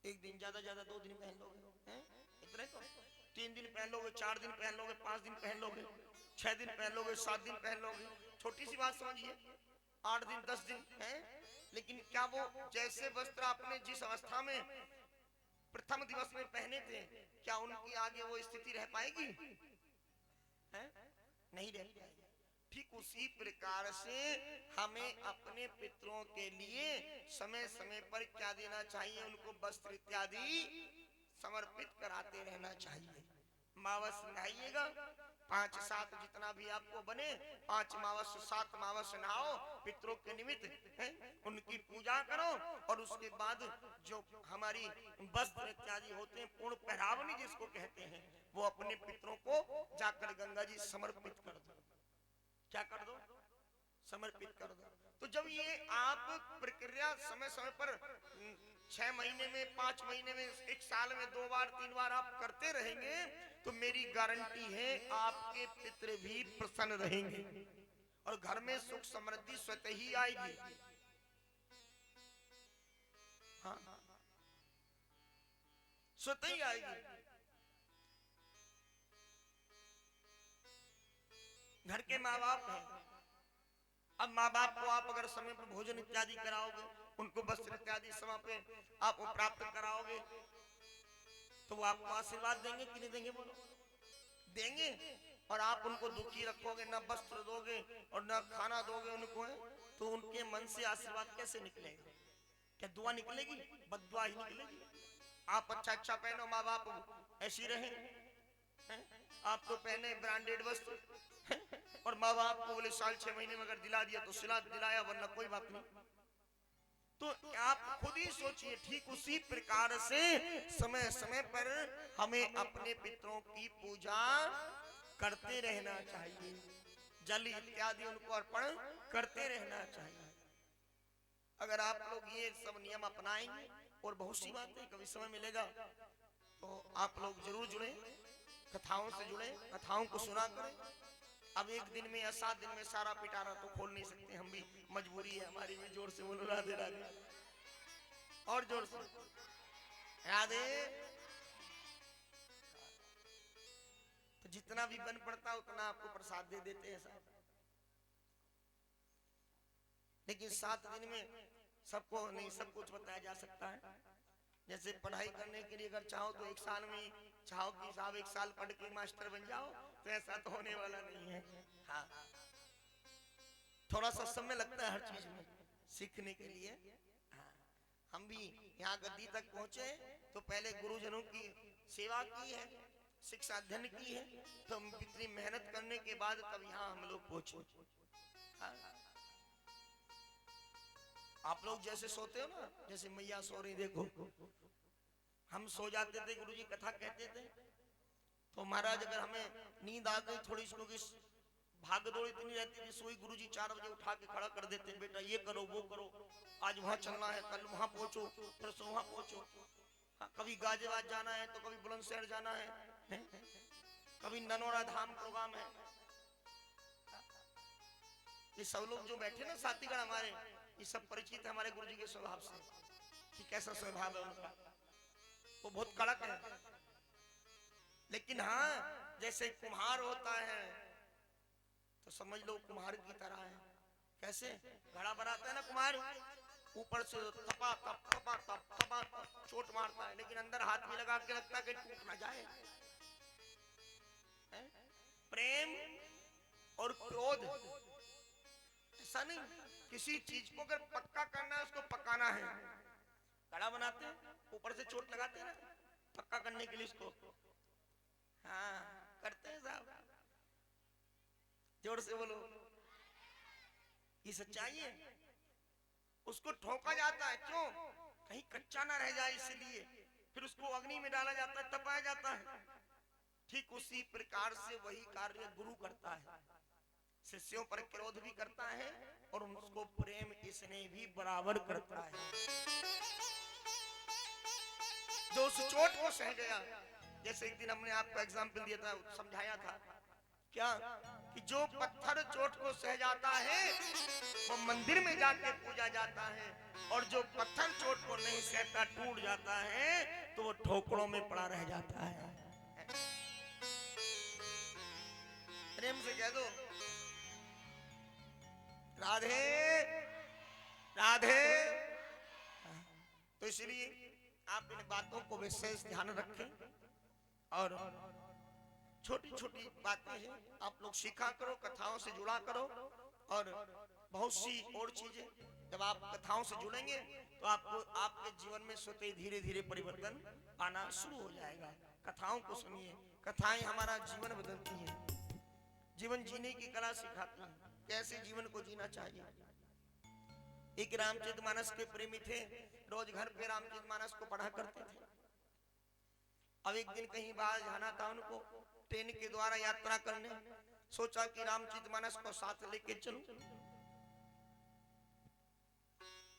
एक दिन, ज्यादा ज्यादा 2 दिन पहन लोगे हैं? इतने तो 3 दिन पहन लोगे, 4 दिन पहन लोगे, 5 दिन पहन लोगे, 6 दिन पहन लोगे, 7 दिन पहन लोगे। छोटी सी बात समझिए, 8 दिन 10 दिन है। लेकिन क्या वो जैसे वस्त्र आपने जिस अवस्था में प्रथम दिवस में पहने थे, क्या उनकी आगे वो स्थिति रह पाएगी? है? नहीं रह पाएगी। ठीक उसी प्रकार से हमें अपने पितरों के लिए समय समय पर क्या देना चाहिए? उनको वस्त्र इत्यादि समर्पित कराते रहना चाहिए। मावस नहाइएगा, 5-7 जितना भी आपको बने, 5 मावस 7 मावस नहाओ, पितरों के निमित्त है, उनकी पूजा करो। और उसके बाद जो हमारी वस्त्र इत्यादि होते हैं, पूर्ण पहरावनी जिसको कहते हैं, वो अपने पितरों को जाकर गंगा जी समर्पित कर दो। क्या कर दो? समर्पित कर दो। तो जब ये आप प्रक्रिया समय समय पर 6 महीने में, 5 महीने में, 1 साल में 2 बार 3 बार आप करते रहेंगे, तो मेरी गारंटी है आपके पितृ भी प्रसन्न रहेंगे और घर में सुख समृद्धि स्वतः ही आएगी। हाँ, स्वतः ही आएगी। घर के माँ बाप हैं, अब माँ बाप को आप अगर समय पर भोजन इत्यादि कराओगे, उनको वस्त्र इत्यादि समय पे आप प्राप्त कराओगे, तो वो आपको आशीर्वाद देंगे कि नहीं देंगे? बोलो, देंगे। और आप उनको दुखी रखोगे, न वस्त्र दोगे और न खाना दोगे उनको, है तो उनके मन से आशीर्वाद कैसे निकलेगा? क्या दुआ निकलेगी? बद्दुआ ही निकलेगी। आप अच्छा अच्छा पहनो, माँ बाप ऐसी रहे, आप तो पहने ब्रांडेड वस्त्र और माँ बाप को बोले साल 6 महीने में अगर दिला दिया तो सिला दिलाया, वरना कोई बात नहीं। तो आप खुद ही सोचिए, ठीक उसी प्रकार से समय समय पर हमें अपने पितरों की पूजा करते रहना चाहिए, जल इत्यादि उनको अर्पण करते रहना चाहिए। अगर आप लोग ये सब नियम अपनाएंगे, और बहुत सी बातें, कभी समय मिलेगा तो आप लोग जरूर जुड़े, कथाओं से जुड़े, कथाओं को सुना करें। अब 1 दिन में या 7 दिन में सारा पिटारा तो खोल नहीं सकते, हम भी मजबूरी है हमारी भी। जोर से बोलो राधे राधे, और जोर से राधे। तो जितना भी बन पड़ता उतना आपको प्रसाद दे देते हैं साहब। लेकिन 7 दिन में सबको नहीं सब कुछ बताया जा सकता है। जैसे पढ़ाई करने के लिए अगर चाहो तो 1 साल में चाहो कि साहब 1 साल पढ़ के मास्टर बन जाओ, तो ऐसा तो होने वाला नहीं है। हाँ, थोड़ा सा समय लगता है हर चीज में सीखने के लिए। हाँ, हम भी यहाँ गद्दी तक पहुंचे तो पहले गुरुजनों की सेवा की है, शिक्षा अध्ययन की है, तो इतनी मेहनत करने के बाद तब यहाँ हम लोग पहुंचे। हाँ? आप लोग जैसे सोते हो ना, जैसे मैया सो रही, देखो हम सो जाते थे, गुरुजी कथा कहते थे, तो महाराज अगर हमें नींद आ गई थोड़ी सी, भागदौड़ इतनी रहती थी, सोई गुरुजी 4 बजे उठा के खड़ा कर देते, बेटा ये करो वो करो, आज वहां चलना है, कल वहां पहुंचो, परसों वहां पहुंचो। हाँ, कभी गाजियाबाद जाना है तो कभी बुलंदशहर जाना है, कभी ननौरा धाम प्रोग्राम है। ये सब लोग जो बैठे ना साथीगण हमारे, ये सब परिचित है हमारे गुरुजी के स्वभाव से कि कैसा स्वभाव है उनका, वो बहुत कड़क है। लेकिन हाँ, जैसे कुम्हार होता है तो समझ लो कुम्हार की तरह है। कैसे घड़ा बनाता है ना कुम्हार, ऊपर से थपा थप चोट मारता है, लेकिन अंदर हाथ में लगा के रखता है कि टूट ना जाए। प्रेम और क्रोध ऐसा नहीं, किसी चीज को अगर पक्का करना है उसको पकाना है। घड़ा बनाते हैं, ऊपर से चोट लगाते हैं ना पक्का करने के लिए उसको। हाँ, करते हैं साहब, जोर से बोलो, ये सच्चाई है। उसको ठोका जाता है, क्यों? कहीं कच्चा ना रह जाए, इसलिए फिर उसको अग्नि में डाला जाता है, तपाया जाता है। ठीक उसी प्रकार से वही कार्य गुरु करता है, शिष्यों पर क्रोध भी करता है और उसको प्रेम स्नेह भी बराबर करता है। जो उस चोट को सह गया, जैसे एक दिन हमने आपको एग्जाम्पल दिया था, समझाया था क्या कि जो पत्थर चोट को सह जाता है वो मंदिर में जाके पूजा जाता है, और जो पत्थर चोट को नहीं सहता टूट जाता है तो वो ठोकरों में पड़ा रह जाता है। प्रेम से कह दो राधे राधे। तो इसलिए आप इन बातों को विशेष ध्यान रखें, और छोटी छोटी बातें हैं आप लोग सीखा करो, कथाओं से जुड़ा करो, और बहुत सी और चीजें जब आप कथाओं से जुड़ेंगे तो आपको आपके जीवन में स्वतः धीरे धीरे परिवर्तन आना शुरू हो जाएगा। कथाओं को सुनिए, कथाएं हमारा जीवन बदलती हैं, जीवन जीने की कला सिखाती हैं, कैसे जीवन को जीना चाहिए। एक रामचरितमानस के प्रेमी थे, रोज घर पे रामचरितमानस को पढ़ा करते थे। अब एक दिन कहीं बाहर जाना था उनको, ट्रेन के द्वारा यात्रा करने, सोचा कि रामचरितमानस को साथ लेके चलूं,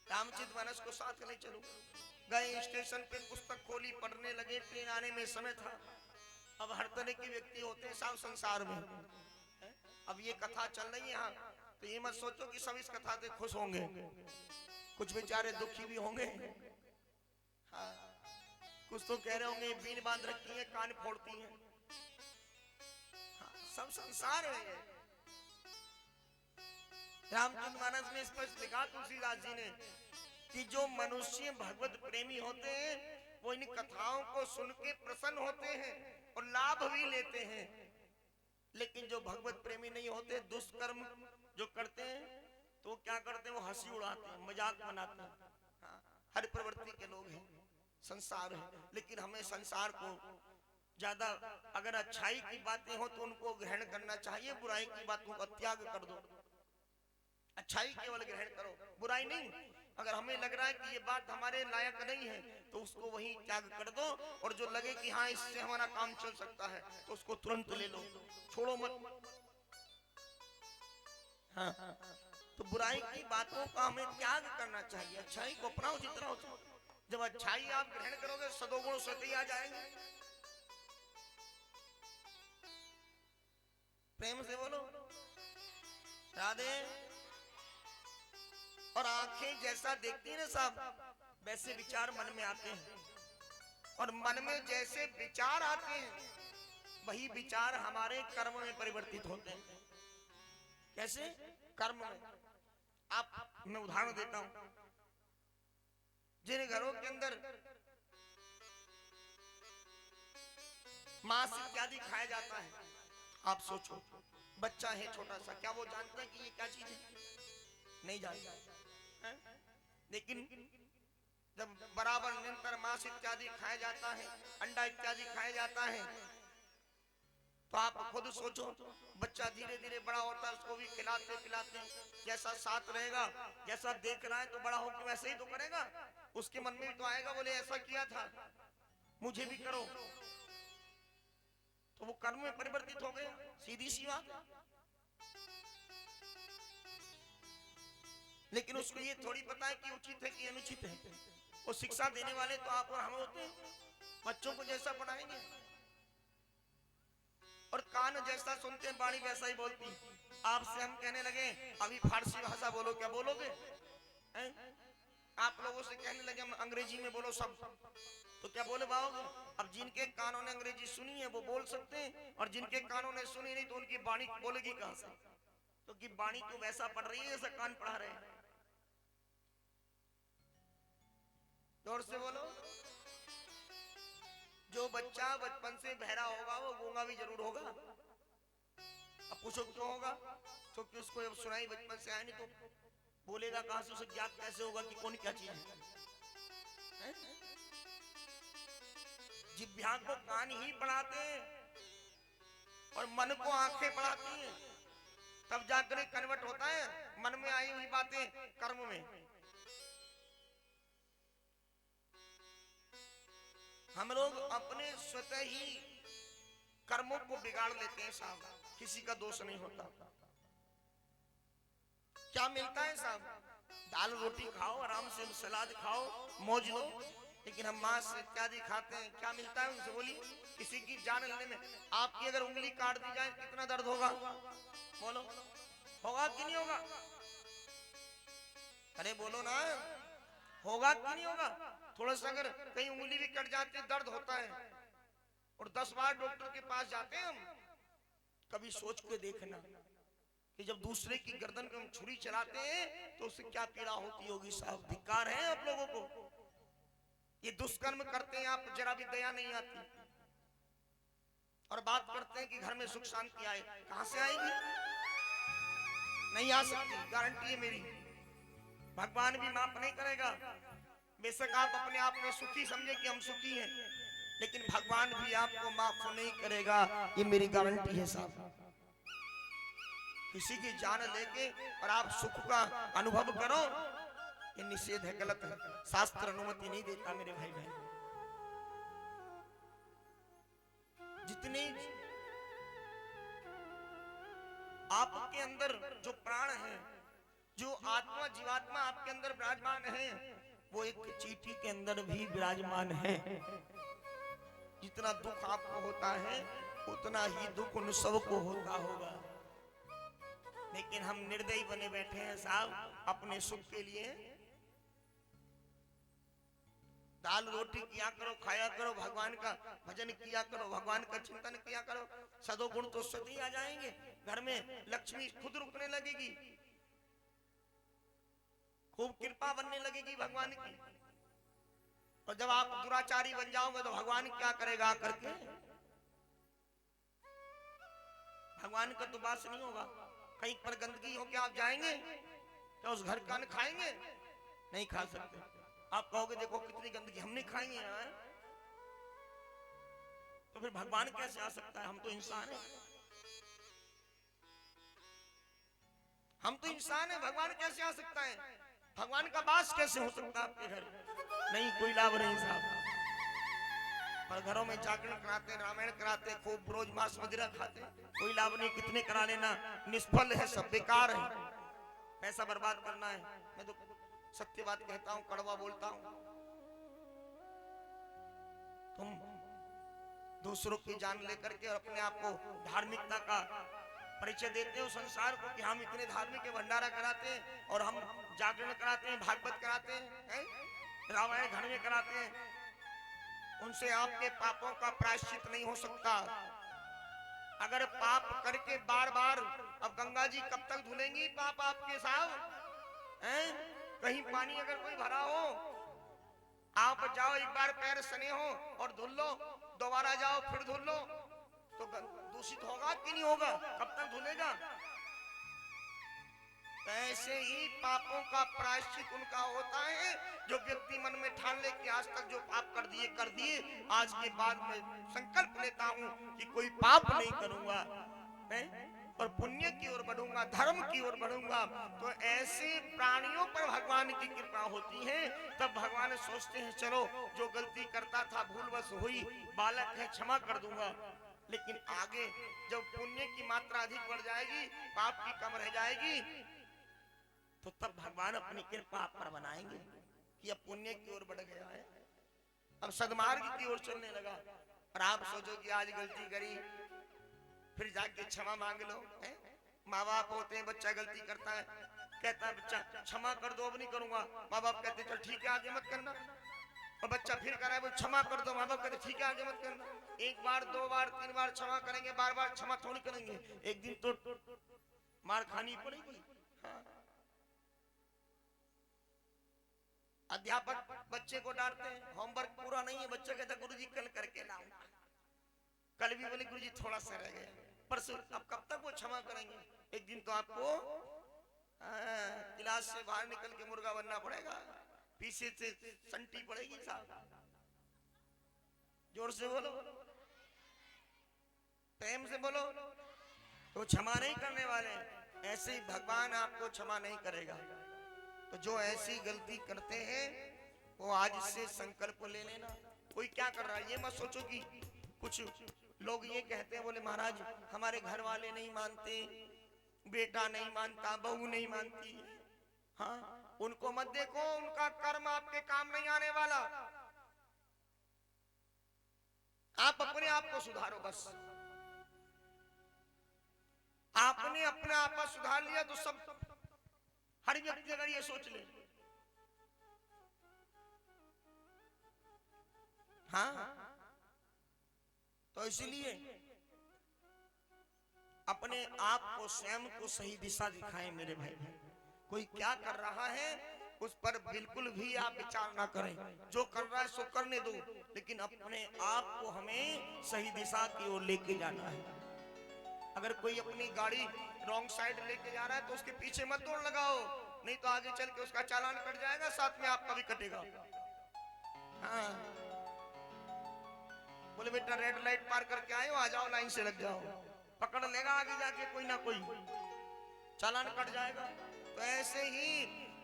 रामचरितमानस को साथ ले चलूं। गए स्टेशन पे, पुस्तक खोली, पढ़ने लगे, ट्रेन आने में समय था। अब हर तरह के व्यक्ति होते हैं साव संसार में, अब ये कथा चल रही है यहाँ, तो ये मत सोचो कि सब इस कथा से खुश होंगे, कुछ बेचारे दुखी भी होंगे। हाँ, कुछ तो कह रहे होंगे बीन बांध रखी है, कान फोड़ती हैं। हाँ, सब संसार है। रामचरितमानस में स्पष्ट लिखा तुलसीदास जी ने कि जो मनुष्य भगवत प्रेमी होते हैं वो इन कथाओं को सुन के प्रसन्न होते हैं और लाभ भी लेते हैं, लेकिन जो भगवत प्रेमी नहीं होते, दुष्कर्म जो करते हैं, तो क्या करते हैं, वो हंसी उड़ाते हैं, मजाक बनाते हैं। हाँ, हर प्रवृत्ति के लोग हैं, संसार है। लेकिन हमें संसार को ज्यादा, अगर अच्छाई की बातें हो तो उनको ग्रहण करना चाहिए, बुराई की बातों का त्याग कर दो, अच्छाई केवल ग्रहण करो, बुराई नहीं। अगर हमें लग रहा है कि ये बात हमारे लायक नहीं है तो उसको वही त्याग कर दो, और जो लगे कि हाँ इससे हमारा काम चल सकता है तो उसको तुरंत ले लो, छोड़ो मत। हाँ, तो बुराई की बातों का हमें त्याग करना चाहिए, अच्छाई को अपनाओ जितना हो। जब अच्छाई आप ग्रहण करोगे सदोगुण स्वतः आ जाएंगे। प्रेम से बोलो राधे। और आंखें जैसा देखती है ना साहब, वैसे विचार मन में आते हैं, और मन में जैसे विचार आते हैं वही विचार हमारे कर्म में परिवर्तित होते हैं। कैसे? कर्म में। आप मैं उदाहरण देता हूं, जिन घरों के अंदर मांस इत्यादि खाया जाता है, आप सोचो बच्चा है छोटा सा, क्या वो जानता है कि ये क्या चीज है? नहीं जानता है? लेकिन जब बराबर निरंतर मांस इत्यादि खाया जाता है, अंडा इत्यादि खाया जाता है, तो आप खुद सोचो बच्चा धीरे धीरे बड़ा होता है, उसको भी खिलाते पिलाते जैसा साथ रहेगा, जैसा देख रहा है तो बड़ा होकर वैसे ही तो करेगा। उसके मन में भी तो आएगा, बोले ऐसा किया था मुझे भी करो, तो वो कर्म में परिवर्तित हो गया। सीधी सी बात। लेकिन उसको ये थोड़ी पता है कि उचित है कि अनुचित है। वो शिक्षा देने वाले तो आप और हम होते हैं, बच्चों को जैसा पढ़ाएंगे। और कान जैसा सुनते हैं वाणी वैसा ही बोलती। आपसे हम कहने लगे अभी फारसी भाषा बोलो, क्या बोलोगे? आप लोगों से कहने लगे हम अंग्रेजी में बोलो सब, तो क्या बोले पाओगे? अब जिनके कानों ने अंग्रेजी सुनी है वो बोल सकते हैं, और जिनके कानों ने सुनी नहीं तो उनकी वाणी बोलेगी कहां से? तो कि वाणी तो वैसा पढ़ रही है जैसा कान पढ़ा रहे हैं। जोर से बोलो। जो बच्चा बचपन से बहरा होगा वो गूंगा भी जरूर होगा। अब पूछो क्यों होगा? तो कि उसको जब सुनाई बचपन से आए नहीं तो बोलेगा कहां से? उसे ज्ञात कैसे होगा कि कौन क्या चीज है? जिह्वा को कान ही पढ़ाते हैं और मन को आंखें पढ़ाती हैं, तब जाकर कन्वर्ट होता है मन में आई हुई बातें कर्म में। हम लोग अपने स्वतः ही कर्मों को बिगाड़ लेते हैं साहब, किसी का दोष नहीं होता। क्या मिलता है साहब? दाल रोटी खाओ, आराम से सलाद खाओ, मौज लो, लेकिन हम मांस इत्यादि खाते हैं, क्या मिलता है उनसे? बोली किसी की जान लेने में। आपकी अगर उंगली काट दी जाए कितना दर्द होगा? बोलो, होगा कि नहीं होगा? अरे बोलो ना, होगा कि नहीं होगा? थोड़ा सा अगर कहीं उंगली भी कट जाती है दर्द होता है, और 10 बार डॉक्टर के पास जाते हैं हम। कभी सोच के देखना कि जब दूसरे की गर्दन पे हम छुरी चलाते हैं तो उससे क्या पीड़ा होती होगी साहब। धिक्कार है आप लोगों को, ये दुष्कर्म करते हैं आप, जरा भी दया नहीं आती। और बात करते हैं कि घर में सुख शांति आए, कहां से आएगी? नहीं आ सकती, गारंटी है मेरी। भगवान भी माफ नहीं करेगा। बेशक आप अपने आप में सुखी समझे कि हम सुखी हैं, लेकिन भगवान भी आपको माफ नहीं करेगा, ये मेरी गारंटी है साहब। किसी की जान लेके और आप सुख का अनुभव करो, ये निषेध है, गलत है, शास्त्र अनुमति नहीं देता मेरे भाई बहन। जितने आपके अंदर जो प्राण है, जो आत्मा जीवात्मा आपके अंदर विराजमान है, वो एक चींटी के अंदर भी विराजमान है। जितना दुख आपको होता है उतना ही दुख उन सबको होता होगा। लेकिन हम निर्दयी बने बैठे हैं साहब अपने सुख के लिए। दाल रोटी किया करो, खाया करो, भगवान का भजन किया करो, भगवान का चिंतन किया करो, सदोगुण तो स्वतः ही आ जाएंगे। घर में लक्ष्मी खुद रुकने लगेगी, खूब कृपा बनने लगेगी भगवान की। और जब आप दुराचारी बन जाओगे तो भगवान क्या करेगा करके? भगवान का तो बात नहीं होगा। कहीं पर गंदगी हो के आप जाएंगे तो उस घर का अन्न खाएंगे? नहीं खा सकते। आप कहोगे देखो कितनी गंदगी, हम नहीं खाएंगे यार। तो फिर भगवान कैसे आ सकता है? हम तो इंसान हैं, हम तो इंसान हैं, भगवान कैसे आ सकता है? भगवान का वास कैसे हो सकता है आपके घर? नहीं, कोई लाभ नहीं साहब। पर घरों में जागरण कराते, रामायण कराते, खूब रोज मांस मदिरा खाते, कोई लाभ नहीं। कितने करा लेना, निष्फल है, सब बेकार है, पैसा बर्बाद करना है। मैं तो सत्य बात कहता हूं, कड़वा बोलता हूं। तुम दूसरों की जान लेकर के और अपने आप को धार्मिकता का परिचय देते हो संसार को कि हम इतने धार्मिक है, भंडारा कराते हैं और हम जागरण कराते हैं, भागवत कराते हैं, रामायण घर में कराते हैं। उनसे आपके पापों का प्रायश्चित नहीं हो सकता। अगर पाप करके बार बार, अब गंगा जी कब तक धुलेंगी पाप आपके साहब? हैं? कहीं पानी अगर कोई भरा हो, आप जाओ एक बार पैर सने हो और धुल लो, दोबारा जाओ फिर धुल लो, तो दूषित होगा कि नहीं होगा? कब तक धुलेगा? ऐसे ही पापों का प्रायश्चित उनका होता है जो व्यक्ति मन में ठान ले कि आज तक जो पाप कर दिए, आज के बाद मैं संकल्प लेता हूं कि कोई पाप नहीं करूंगा और पुण्य की ओर बढ़ूंगा, धर्म की ओर बढ़ूंगा। तो ऐसे प्राणियों पर भगवान की कृपा होती है। तब भगवान सोचते हैं चलो जो गलती करता था भूलवश हुई, बालक है क्षमा कर दूंगा। लेकिन आगे जब पुण्य की मात्रा अधिक बढ़ जाएगी, पाप की कम रह जाएगी, तो तब भगवान अपनी कृपा आप पर बनाएंगे कि अब पुण्य की ओर बढ़ गया है, अब सद्मार्ग की ओर चलने लगा। और आप सोचो कि आज गलती करी फिर जाके क्षमा मांग लो। माँ बाप होते हैं, बच्चा गलती करता है, कहता है बच्चा क्षमा कर दो, अब नहीं करूंगा। माँ बाप कहते चल ठीक है आगे मत करना। और बच्चा फिर कह रहा है वो क्षमा कर दो, माँ बाप कहते ठीक है आगे मत करना। एक बार, दो बार, तीन बार क्षमा करेंगे, बार बार क्षमा थोड़ी करेंगे, एक दिन तो मार खानी पड़ेगी। हाँ। अध्यापक बच्चे को डांटते हैं, होमवर्क पूरा नहीं है, बच्चा कहता गुरुजी कल करके लाऊंगा। कल भी बोले गुरुजी थोड़ा सा रह गया, परसों। अब कब तक वो क्षमा करेंगे? एक दिन तो आपको क्लास से बाहर निकल के मुर्गा बनना पड़ेगा, पीछे से संटी पड़ेगी। साहब जोर से बोलो, प्रेम से बोलो। तो क्षमा नहीं करने वाले, ऐसे ही भगवान आपको क्षमा नहीं करेगा। तो जो ऐसी गलती करते हैं वो आज से संकल्प ले लेना। कोई क्या कर रहा है ये मत सोचो कि कुछ लोग ये कहते हैं, बोले महाराज हमारे घर वाले नहीं मानते, बेटा नहीं मानता, बहू नहीं मानती। हाँ, उनको मत देखो, उनका कर्म आपके काम नहीं आने वाला। आप अपने आप को सुधारो बस। आपने अपना आपा सुधार लिया तो सब, हर व्यक्ति अगर ये सोच ले, हाँ, तो इसलिए अपने आप को, स्वयं को सही दिशा दिखाएं मेरे भाई। कोई क्या कर रहा है उस पर बिल्कुल भी आप विचार ना करें, जो कर रहा है सो करने दो, लेकिन अपने आप को हमें सही दिशा की ओर लेके जाना है। अगर कोई अपनी गाड़ी रॉन्ग साइड लेके जा रहा है तो उसके पीछे मत दौड़ लगाओ, नहीं तो आगे चल के उसका चालान कट जाएगा, साथ में आपका भी कटेगा। हाँ, बोले बेटा रेड लाइट पार करके आए हो, आ जाओ लाइन से लग जाओ, पकड़ लेगा आगे जाके कोई ना कोई, चालान कट जाएगा। तो ऐसे ही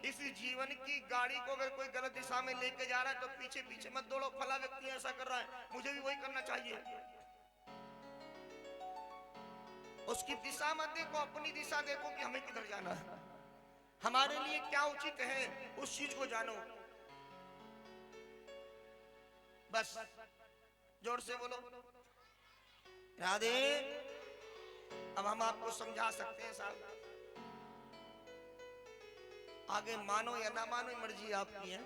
इस जीवन की गाड़ी को अगर कोई गलत दिशा में लेके जा रहा है तो पीछे पीछे मत दौड़ो, फला व्यक्ति ऐसा कर रहा है मुझे भी वही करना चाहिए। उसकी दिशा मत देखो, अपनी दिशा देखो कि हमें किधर जाना है, हमारे लिए क्या उचित है, उस चीज को जानो बस। जोर से बोलो राधे। अब हम आपको समझा सकते हैं साहब, आगे मानो या ना मानो मर्जी आपकी है।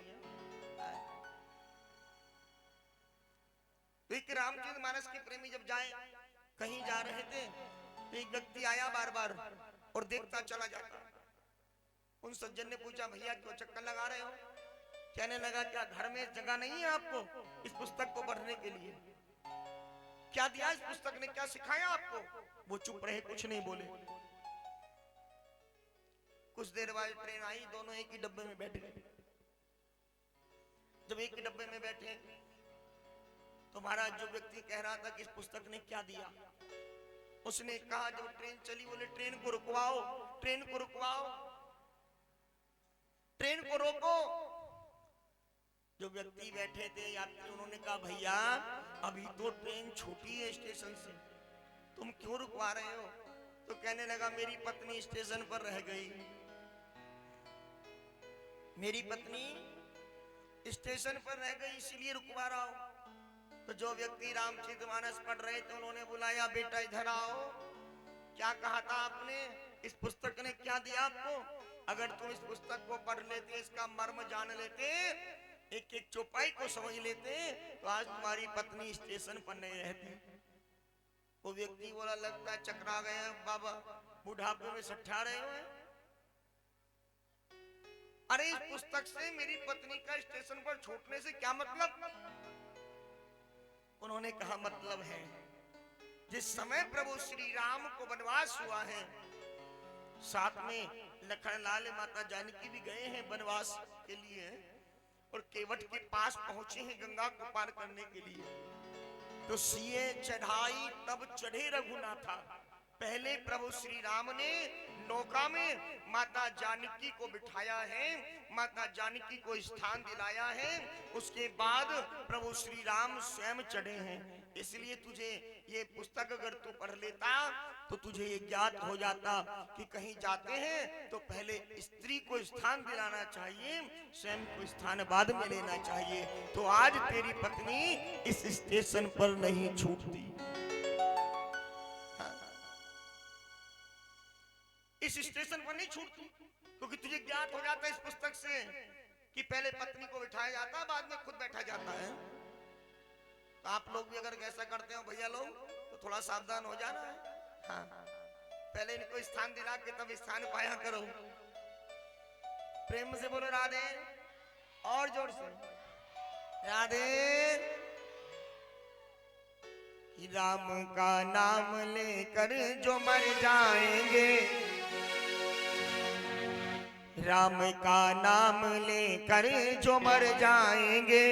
एक रामचरितमानस के प्रेमी जब जाए, कहीं जा रहे थे, एक व्यक्ति आया बार बार और देखता चला जाता। उन सज्जन ने पूछा भैया क्यों चक्कर लगा रहे हो? कहने लगा क्या घर में जगह नहीं है आपको इस पुस्तक को पढ़ने के लिए? क्या दिया इस पुस्तक ने, क्या सिखाया आपको? वो चुप रहे, कुछ नहीं बोले। कुछ देर बाद ट्रेन आई, दोनों एक ही डब्बे में बैठ गए। जब एक ही डब्बे में बैठे तो महाराज जो व्यक्ति कह रहा था कि इस पुस्तक ने क्या दिया, उसने कहा जब ट्रेन चली, बोले ट्रेन को रुकवाओ, ट्रेन को रुकवाओ, ट्रेन को रोको। जो व्यक्ति बैठे थे यात्री, उन्होंने कहा भैया अभी तो ट्रेन छूटी है स्टेशन से, तुम क्यों रुकवा रहे हो? तो कहने लगा मेरी पत्नी स्टेशन पर रह गई, मेरी पत्नी स्टेशन पर रह गई इसलिए रुकवा रहा हूं। तो जो व्यक्ति रामचरितमानस पढ़ रहे थे उन्होंने बुलाया, बेटा इधर आओ, क्या कहा था आपने, इस पुस्तक ने क्या दिया आपको? अगर तुम इस पुस्तक को पढ़ लेते, इसका मर्म जान लेते, एक एक चौपाई को समझ लेते, तो आज तुम्हारी पत्नी स्टेशन पर नहीं रहती। वो व्यक्ति बोला लगता है चकरा गए बाबा, बुढ़ापे में सट्ठा रहे हो। अरे इस पुस्तक से मेरी पत्नी का स्टेशन पर छूटने से क्या मतलब? उन्होंने कहा मतलब है, जिस समय प्रभु श्री राम को वनवास हुआ है, साथ में लखन लाल माता जानकी भी गए हैं वनवास के लिए और केवट के पास पहुंचे हैं गंगा को पार करने के लिए। तो सिए चढ़ाई तब चढ़े रघुनाथा। पहले प्रभु श्री राम ने नौका में माता जानकी को बिठाया है, माता जानकी को स्थान दिलाया है, उसके बाद प्रभु श्री राम स्वयं चढ़े हैं। इसलिए तुझे ये पुस्तक अगर तू पढ़ लेता तो तुझे ये ज्ञात हो जाता कि कहीं जाते हैं तो पहले स्त्री को स्थान दिलाना चाहिए, स्वयं को स्थान बाद में लेना चाहिए। तो आज तेरी पत्नी इस स्टेशन पर नहीं छूटती, इस स्टेशन पर नहीं छूटती, क्योंकि तुझे ज्ञात हो जाता है इस पुस्तक से कि पहले पत्नी को बिठाया जाता है, बाद में खुद बैठा जाता है। तो आप लोग भी अगर ऐसा करते हो भैया लोग, तो थोड़ा सावधान हो जाना है। हाँ, पहले इनको स्थान दिला के तब स्थान पाया करो। प्रेम से बोलो राधे, और जोर से राधे। राम का नाम लेकर जो मर जाएंगे, राम का नाम लेकर जो मर जाएंगे,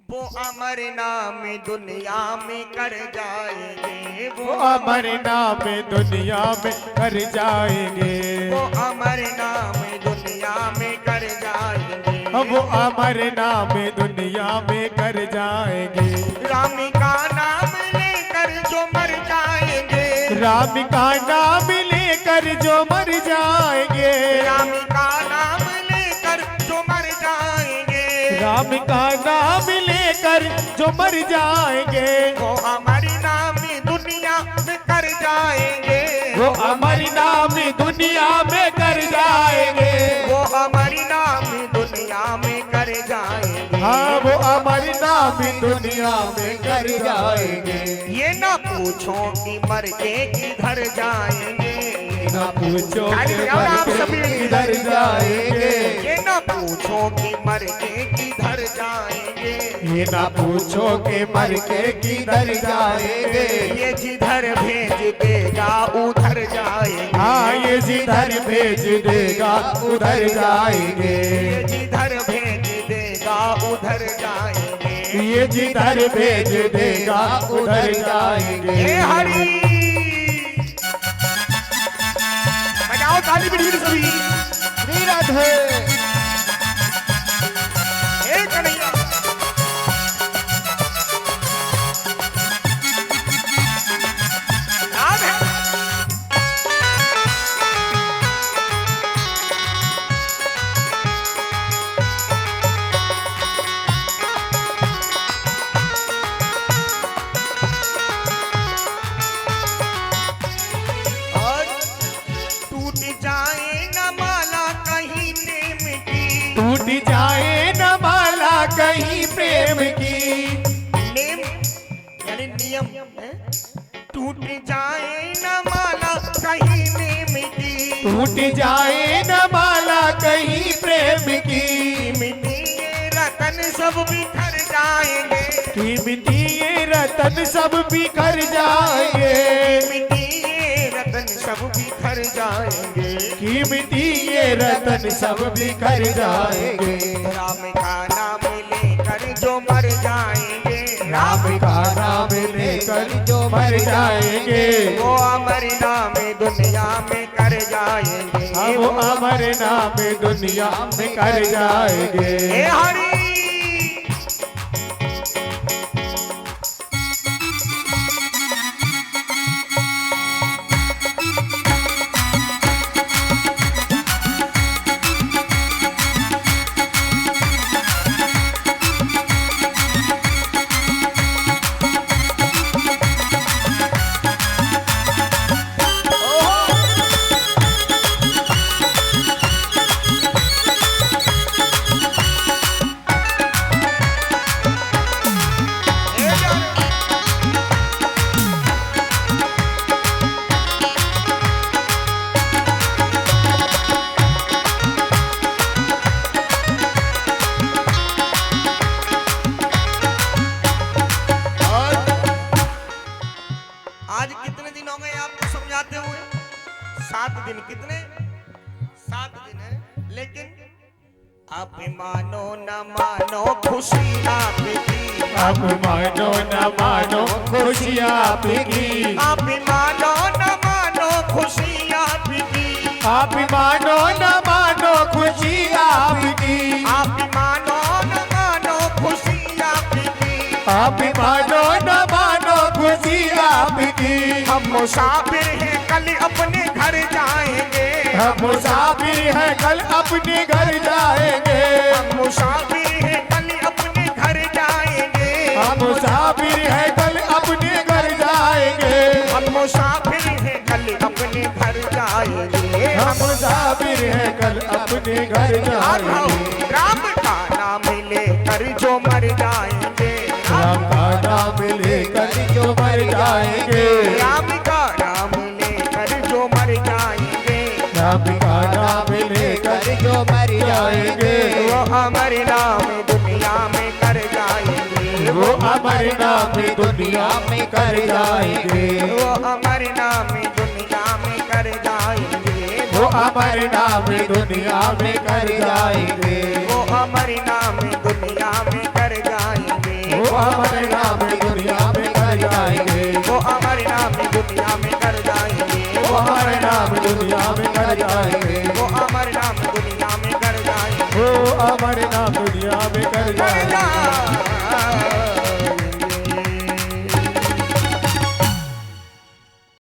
वो अमर नाम दुनिया में कर जाएंगे, वो अमर नाम दुनिया में कर जाएंगे, वो अमर नाम दुनिया में कर जाएंगे, वो अमर नाम दुनिया में कर जाएंगे। राम का नाम लेकर जो मर जाएंगे, राम का नाम लेकर जो मर जाएंगे, राम का नाम लेकर जो मर जाएंगे, राम का नाम लेकर जो मर जाएंगे, वो अमर नाम दुनिया में कर जाएंगे, वो अमर नाम दुनिया में कर जाएंगे, वो अमर नाम दुनिया में कर जाएंगे। हाँ, वो अमर नाम दुनिया में कर जाएंगे। ये ना पूछो कि मर के किधर जाएंगे, ना पूछो कि आप सभी किधर जाएंगे, ये ना पूछो कि मर के किधर जाएंगे, ये ना पूछो के मर के किधर जाएंगे, ये जिधर भेज देगा उधर जाएंगे, हाँ ये जिधर भेज देगा उधर जाएंगे, ये जिधर भेज देगा उधर जाएंगे, ये जिधर भेज देगा उधर जाएंगे। हे हरि बजाओ ताली बड़ी सभी, श्री राधे। हे कन्हैया। राधे। और टूट जाए न माला कहीं प्रेम की, टूट जाए न माला कहीं प्रेम की, नेम यानी नियम है। टूट जाए न माला कहीं नेम की, टूट जाए न माला कहीं प्रेम की, कीमती ये रतन सब बिखर जाएंगे, कीमती ये रतन सब बिखर जाएंगे, कीमती ये रतन सब बिखर जाएंगे, कीमती ये रतन सब बिखर जाएंगे। राम का नाम लेकर जो मर जाएंगे, राम का नाम लेकर जो मर जाएंगे, वो अमर नाम दुनिया में कर जाएंगे, वो अमर नाम दुनिया में कर जाएंगे। हे हरि। गए आपको समझाते हुए। 7 दिन कितने? 7 दिन है, लेकिन आप मानो न मानो खुशी आपकी, आप मानो न मानो खुशी आपकी, आप मानो न मानो खुशी आपकी, आप मानो न मानो खुशी आपकी, आप मानो न मानो खुशी आपकी, आप मानो न मानो खुशी आपकी। हम मुसाफिर हैं कल अपने घर जाएंगे, हम मुसाफिर हैं कल अपने घर जाएंगे, हम मुसाफिर हैं कल अपने घर जाएंगे, हम मुसाफिर हैं कल अपने घर जाएंगे, हम मुसाफिर हैं कल अपने घर जाएंगे, हम मुसाफिर हैं कल अपने घर जाएंगे। राम का नाम लेकर जो मर जाएंगे, राम का नाम लेकर जो मर जाएंगे, राम का नाम लेकर जो मर जाएंगे, राम का नाम लेकर जो मर जाएंगे, वो अमर नाम दुनिया में कर जाएंगे, वो अमर नाम दुनिया में कर जाएंगे, वो अमर नाम दुनिया में कर जाएंगे, वो अमर नाम दुनिया में कर जाएंगे, वो अमर नाम दुनिया में कर जाएंगे, वो अमर नाम दुनिया में कर जाएंगे, वो अमर नाम दुनिया में कर जाएंगे, वो अमर नाम दुनिया में कर जाएंगे, वो अमर नाम दुनिया में कर जाएंगे, वो अमर नाम दुनिया में कर कर जाएंगे। जाएंगे।